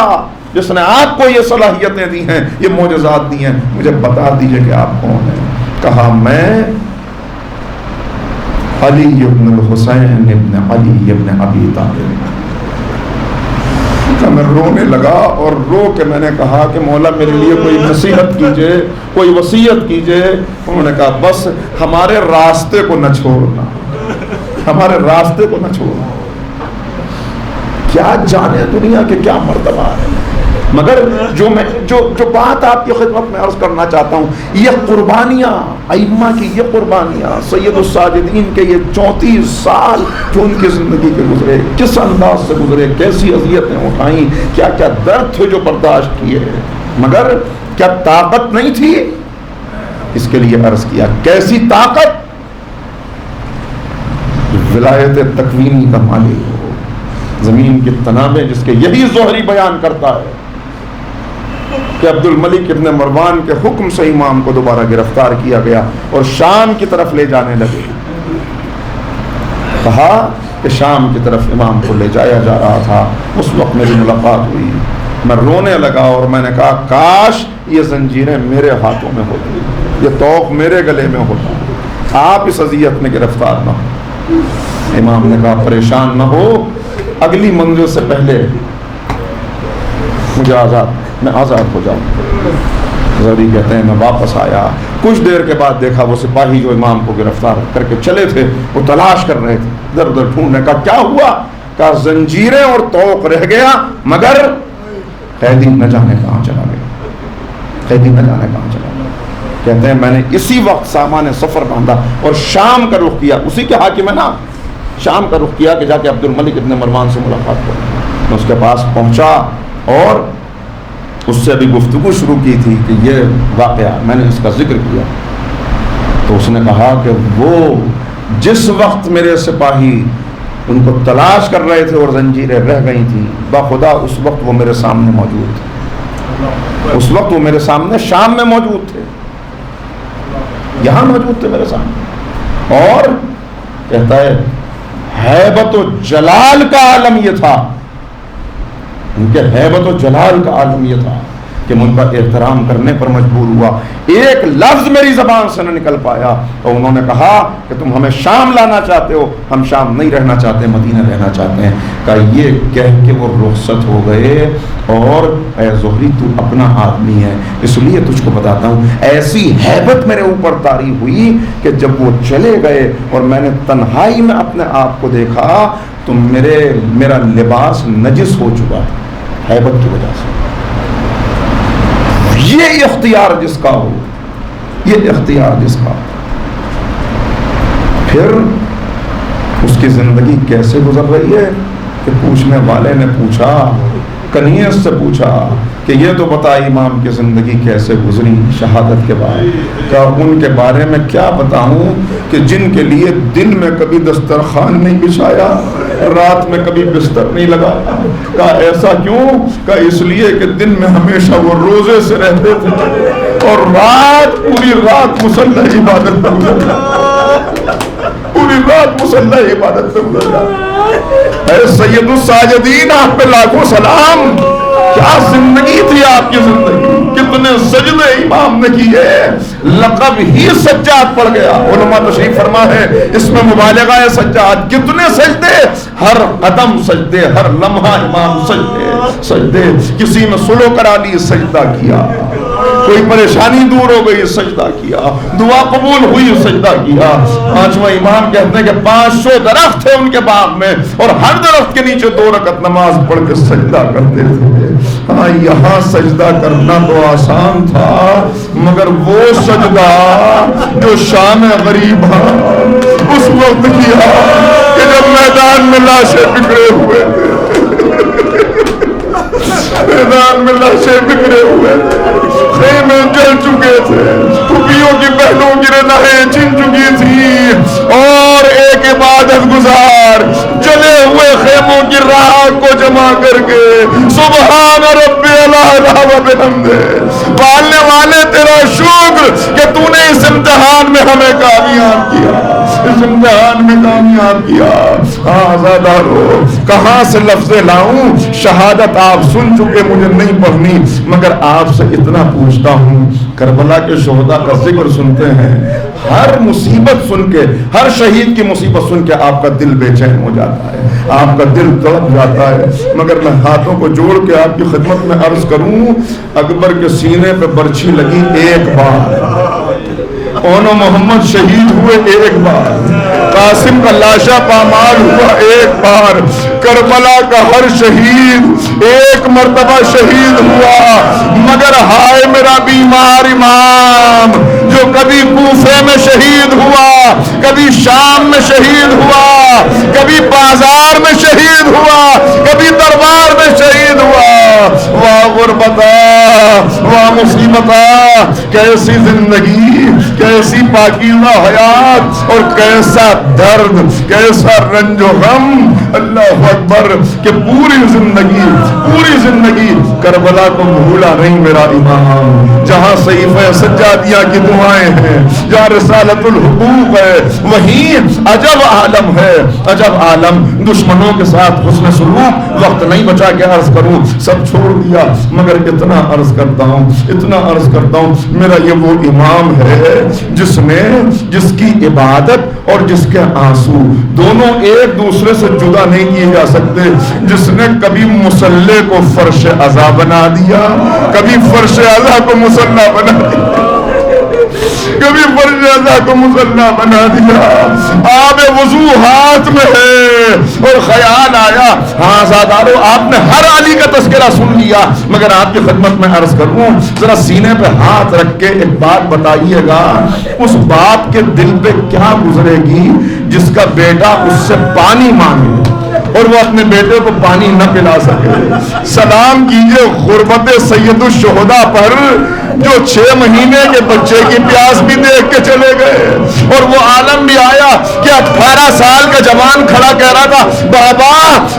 جس نے آپ کو یہ صلاحیتیں دی ہیں، یہ معجزات دی ہیں، مجھے بتا دیجئے کہ آپ کون ہیں۔ کہا میں علی ابن الحسین ابن علی ابن ابی طالب۔ میں رونے لگا اور رو کے میں نے کہا کہ مولا میرے لیے کوئی نصیحت کیجئے، کوئی وصیت کیجئے۔ انہوں نے کہا بس ہمارے راستے کو نہ چھوڑنا، ہمارے راستے کو نہ چھوڑنا۔ کیا جانے دنیا کے کیا مرتبہ ہے، مگر جو بات آپ کی خدمت میں عرض کرنا چاہتا ہوں، یہ قربانیاں ائمہ کی، یہ قربانیاں سید الساجدین کے یہ 34 سال جو ان کی زندگی کے گزرے، کس انداز سے گزرے، کیسی اذیتیں اٹھائیں، کیا کیا درد تھے جو برداشت کیے، مگر کیا طاقت نہیں تھی؟ اس کے لیے عرض کیا کیسی طاقت، ولایت تکوینی کا مالک ہو، زمین کی تنابیں جس کے یہی زہری بیان کرتا ہے کہ عبد الملک ابن مروان کے حکم سے امام کو دوبارہ گرفتار کیا گیا اور شام کی طرف لے جانے لگے۔ کہا کہ شام کی طرف امام کو لے جایا جا رہا تھا، اس وقت میری ملاقات ہوئی، میں رونے لگا اور میں نے کہا کاش یہ زنجیریں میرے ہاتھوں میں ہوتی، یہ طوق میرے گلے میں ہوتا، آپ اس اذیت میں گرفتار نہ ہو۔ امام نے کہا پریشان نہ ہو، اگلی منزل سے پہلے مجھے میں آزاد ہو جاؤں۔ زہری کہتے ہیں میں واپس آیا، کچھ دیر کے بعد دیکھا وہ سپاہی جو امام کو گرفتار کر کے چلے تھے وہ تلاش کر رہے تھے، ادھر ادھر ڈھونڈنے کا کیا ہوا، کہا زنجیریں اور طوق رہ گیا مگر قیدی نہ جانے کہاں چلا گیا۔ قیدی نہ جانے کہاں چلا گیا. کہتے ہیں میں نے اسی وقت سامان سفر باندھا اور شام کا رخ کیا. اسی کے حاکم ہے نا, شام کا رخ کیا کہ جا کے عبد الملک ابن مروان سے ملاقات کروں. میں اس کے پاس پہنچا اور اس سے ابھی گفتگو شروع کی تھی کہ یہ واقعہ میں نے اس کا ذکر کیا. تو اس نے کہا کہ وہ جس وقت میرے سپاہی ان کو تلاش کر رہے تھے اور زنجیریں رہ گئی تھیں, باخدا اس وقت وہ میرے سامنے موجود تھے. اس وقت وہ میرے سامنے شام میں موجود تھے, یہاں موجود تھے میرے سامنے. اور کہتا ہے ہیبت و جلال کا عالم یہ تھا, ان کے ہیبت و جلال کا عالم یہ تھا کہ میں ان کا احترام کرنے پر مجبور ہوا. ایک لفظ میری زبان سے نہ نکل پایا. تو انہوں نے کہا کہ تم ہمیں شام لانا چاہتے ہو, ہم شام نہیں رہنا چاہتے, مدینہ رہنا چاہتے ہیں. کہا یہ کہہ کے وہ رخصت ہو گئے. اور اے زہری تو اپنا آدمی ہے, اس لیے تجھ کو بتاتا ہوں ایسی ہیبت میرے اوپر طاری ہوئی کہ جب وہ چلے گئے اور میں نے تنہائی میں اپنے آپ کو دیکھا تو میرا لباس نجس ہو چکا تھا ہیبت کی وجہ سے. یہ اختیار جس کا ہو, یہ اختیار جس کا ہو. پھر اس کی زندگی کیسے گزر رہی ہے کہ پوچھنے والے نے پوچھا, کنیز سے پوچھا کہ یہ تو بتا امام کی زندگی کیسے گزری شہادت کے بعد. کہا ان کے بارے میں کیا بتاؤں کہ جن کے لیے دن میں کبھی دسترخوان نہیں بچھایا, رات میں کبھی بستر نہیں لگایا. کہا ایسا کیوں؟ کہا اس لیے کہ دن میں ہمیشہ وہ روزے سے رہتے تھے اور رات پوری رات مسلح عبادت میں گزر جاتی, پوری رات مسلح عبادت میں گزر جاتی. اے سید الساجدین آپ پہ لاکھوں سلام. کیا زندگی تھی آپ کی زندگی, کتنے سجدے امام نے کیے. لقب ہی سجاد پڑ گیا. علماء تشریف فرما ہے اس میں مبالغہ ہے سجاد. کتنے سجدے, ہر قدم سجدے, ہر لمحہ امام سجدے. کسی میں سلو کرا لی سجدہ کیا, کوئی پریشانی دور ہو گئی سجدہ کیا, دعا قبول ہوئی سجدہ کیا. پانچواں امام کہتے ہیں کہ 500 درخت تھے ان کے باغ میں اور ہر درخت کے نیچے 2 رکعت نماز پڑھ کے سجدہ کرتے تھے. ہاں یہاں سجدہ کرنا تو آسان تھا مگر وہ سجدہ جو شام غریب اس وقت کیا کہ جب میدان میں لاشیں بکھرے ہوئے تھے, میدان میں لاشیں بکھرے ہوئے تھے, خیمے جل چکے تھے, پھوپھیوں کی بہنوں کی رضائیں چھن چکی تھی اور ایک عبادت گزار جلے ہوئے خیموں کی راہ کو جمع کر کے سبحان ربی الاعلی و بحمدہ, پالنے والے تیرا شکر کہ تو نے اس امتحان میں ہمیں کامیاب کیا, اس امتحان میں کامیاب کیا. آزادارو کہاں سے لفظ لاؤں, شہادت آپ سن چکے, مجھے نہیں پڑھنی, مگر آپ سے اتنا پوچھتا ہوں. کربلا کے شہداء کا ذکر سنتے ہیں, ہر مصیبت سن کے, ہر شہید کی مصیبت سن کے آپ کا دل بے چین ہو جاتا ہے, آپ کا دل تڑپ جاتا ہے. مگر میں ہاتھوں کو جوڑ کے آپ کی خدمت میں عرض کروں, اکبر کے سینے پہ برچھی لگی ایک بار, اونو محمد شہید ہوئے ایک بار, قاسم کا لاشا پامال ہوا ایک بار, کربلا کا ہر شہید ایک مرتبہ شہید ہوا. مگر ہائے میرا بیمار امام جو کبھی کوفے میں شہید ہوا, کبھی شام میں شہید ہوا, کبھی بازار میں شہید ہوا, کبھی دربار میں شہید ہوا. واہ غربتا, واہ مصیبتا, کیسی زندگی, کیسی پاکیزہ حیات اور کیسا درد, کیسا رنج و غم. اللہ اکبر کہ پوری زندگی کربلا کو بھولا نہیں میرا امام. جہاں صحیفہ سجادیہ کی دعائیں ہیں, جہاں رسالت الحقوق ہے, وہیں عجب عالم ہے, عجب عالم. دشمنوں کے ساتھ حسن سلوک, وقت نہیں بچا کے عرض کروں, سب چھوڑ دیا, مگر اتنا عرض کرتا ہوں, میرا یہ وہ امام ہے جس کی عبادت اور جس کے آنسو دونوں ایک دوسرے سے جدا نہیں کیے جا سکتے. جس نے کبھی مصلے کو فرش عزا بنا دیا, کبھی فرش عزا کو مصلہ بنا دیا, بھی فرجازہ کو مصلی بنا دیا. آب وضو ہاتھ میں ہے اور خیال آیا ہاں زادارو آپ نے ہر علی کا تذکرہ سن لیا مگر آپ کی خدمت میں عرض کروں ذرا سینے پہ ہاتھ رکھ کے ایک بات بتائیے گا اس باپ کے دل پہ کیا گزرے گی جس کا بیٹا اس سے پانی مانگے اور وہ اپنے بیٹے کو پانی نہ پلا سکے. سلام کیجئے غربت سید الشہداء پر جو 6 مہینے کے بچے کی پیاس بھی دیکھ کے چلے گئے اور وہ عالم بھی آیا کہ 18 سال کا جوان کھڑا کہہ رہا تھا بابا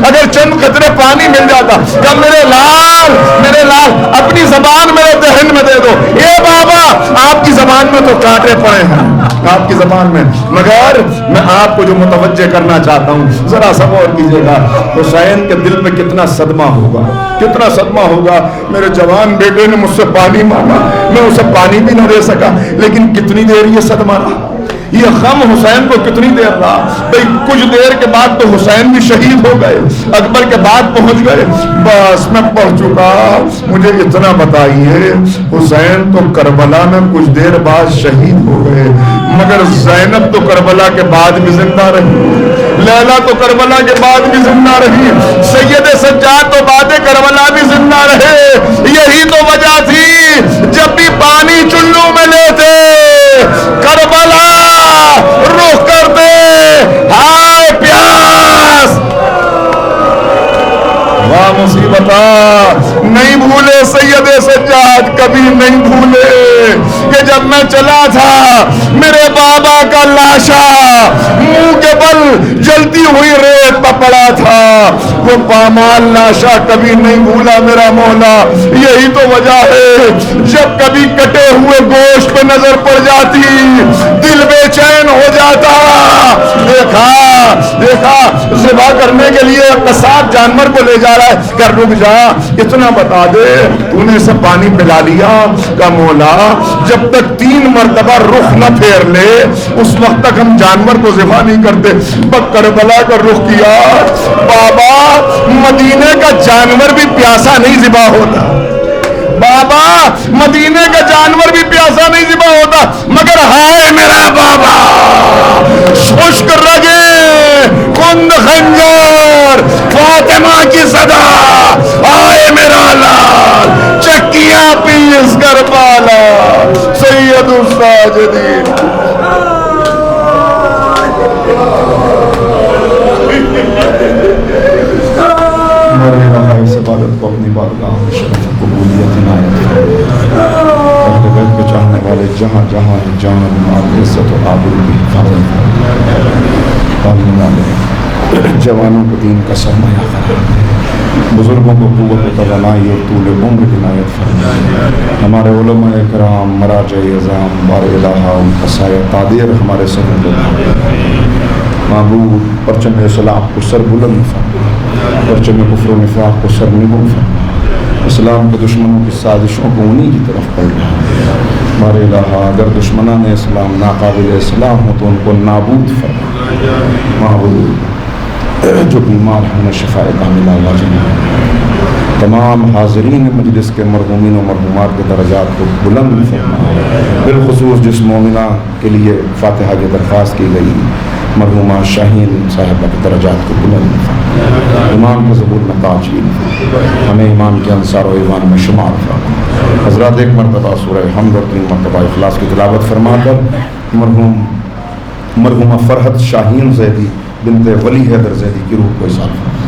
اگر چند قطرے پانی مل جاتا کہ میرے لال اپنی زبان میرے دہن میں دے دو. اے بابا آپ کی زبان میں تو کانٹے پڑے ہیں آپ کی زبان میں مگر میں آپ کو جو متوجہ کرنا چاہتا ہوں ذرا سب اور کیجئے گا. حسین کے دل پہ کتنا صدمہ ہوگا میرے جوان بیٹے نے مجھ سے پانی مانگا میں اسے پانی بھی نہ دے سکا لیکن کتنی دیر یہ صدمہ رہا یہ غم حسین کو کتنی دیر رہا بھئی کچھ دیر کے بعد تو حسین بھی شہید ہو گئے اکبر کے بعد پہنچ گئے بس میں پہنچ چکا. مجھے اتنا بتائیے حسین تو کربلا میں کچھ دیر بعد شہید ہو گئے مگر زینب تو کربلا کے بعد بھی زندہ رہی لیلا تو کربلا کے بعد بھی زندہ رہی سید سجاد تو بعد کربلا بھی زندہ رہے. یہی تو وجہ تھی جب بھی پانی چلو میں لیتے کربلا رخ کرتے ہائے پیاس واہ مصیبتا نہیں بھولے سید سجاد کبھی نہیں بھولے کہ جب میں چلا تھا میرے بابا کا لاشا منہ کے بل جلتی ہوئی ریت پہ پڑا تھا وہ پامال لاشا کبھی نہیں بھولا میرا مولا. یہی تو وجہ ہے جب کبھی کٹے ہوئے گوشت پہ نظر پڑ جاتی دل بے چین ہو جاتا. دیکھا ذبح کرنے کے لیے قصاب جانور کو لے جا رہا ہے کر رک جا اتنا بتا دے تو نے اسے پانی پلا لیا کا مولا جب تک 3 مرتبہ رخ نہ پھیر لے اس وقت تک ہم جانور کو ذبح نہیں کرتے. کربلا کا رخ کیا بابا مدینے کا جانور بھی پیاسا نہیں ذبح ہوتا بابا مدینے کا جانور بھی پیاسا نہیں ذبح ہوتا مگر ہائے میرا بابا خشک رگے کند خنجر فاطمہ کی صدا ہائے میرا لال چکیاں پیس کر پالا سید الساجدین. ہمارے رہا اس عبادت کو اپنی بارگاہ میں شرف قبولیت عنایت اہل بیت کے چاہنے والے جہاں جہاں ہے جان مال عزت و آبرو کی حفاظت والے جوانوں کو دین کا سرمایہ قرار بزرگوں کو قوت و توانائی اور طول عمر عنایت فرمائے. ہمارے علماء کرام مراجع اعظام بار الہ ان کا سایہ قادر ہمارے سر معبود پرچم اسلام کو سر بلند فرما پرچم کفر و نفاق کو سر نگوں فرما اسلام کے دشمنوں کی سازشوں کو انہی کی طرف پلٹا. بار الہ اگر دشمنان اسلام ناقابل اسلام ہو تو ان کو نابود فرما. معبود جو بیمار ہیں شفاء کاملہ واجب. تمام حاضرین مجلس کے مرحومین و مرحومات کے درجات کو بلند فرما. بالخصوص جس مومنہ کے لیے فاتحہ کی درخواست کی گئی مرحومہ شاہین صاحبہ کے درجات کو بلند فرما. ایمان کا ظہور میں تاجیل ہمیں ایمان کے انصار و ایمان میں شمار فرما. حضرات ایک مرتبہ سورہ حمد اور 3 مرتبہ اخلاص کی تلاوت فرما کر مرحومہ فرحت شاہین زیدی بنت ولی حیدر زیدی کی روح کو احسان فرما.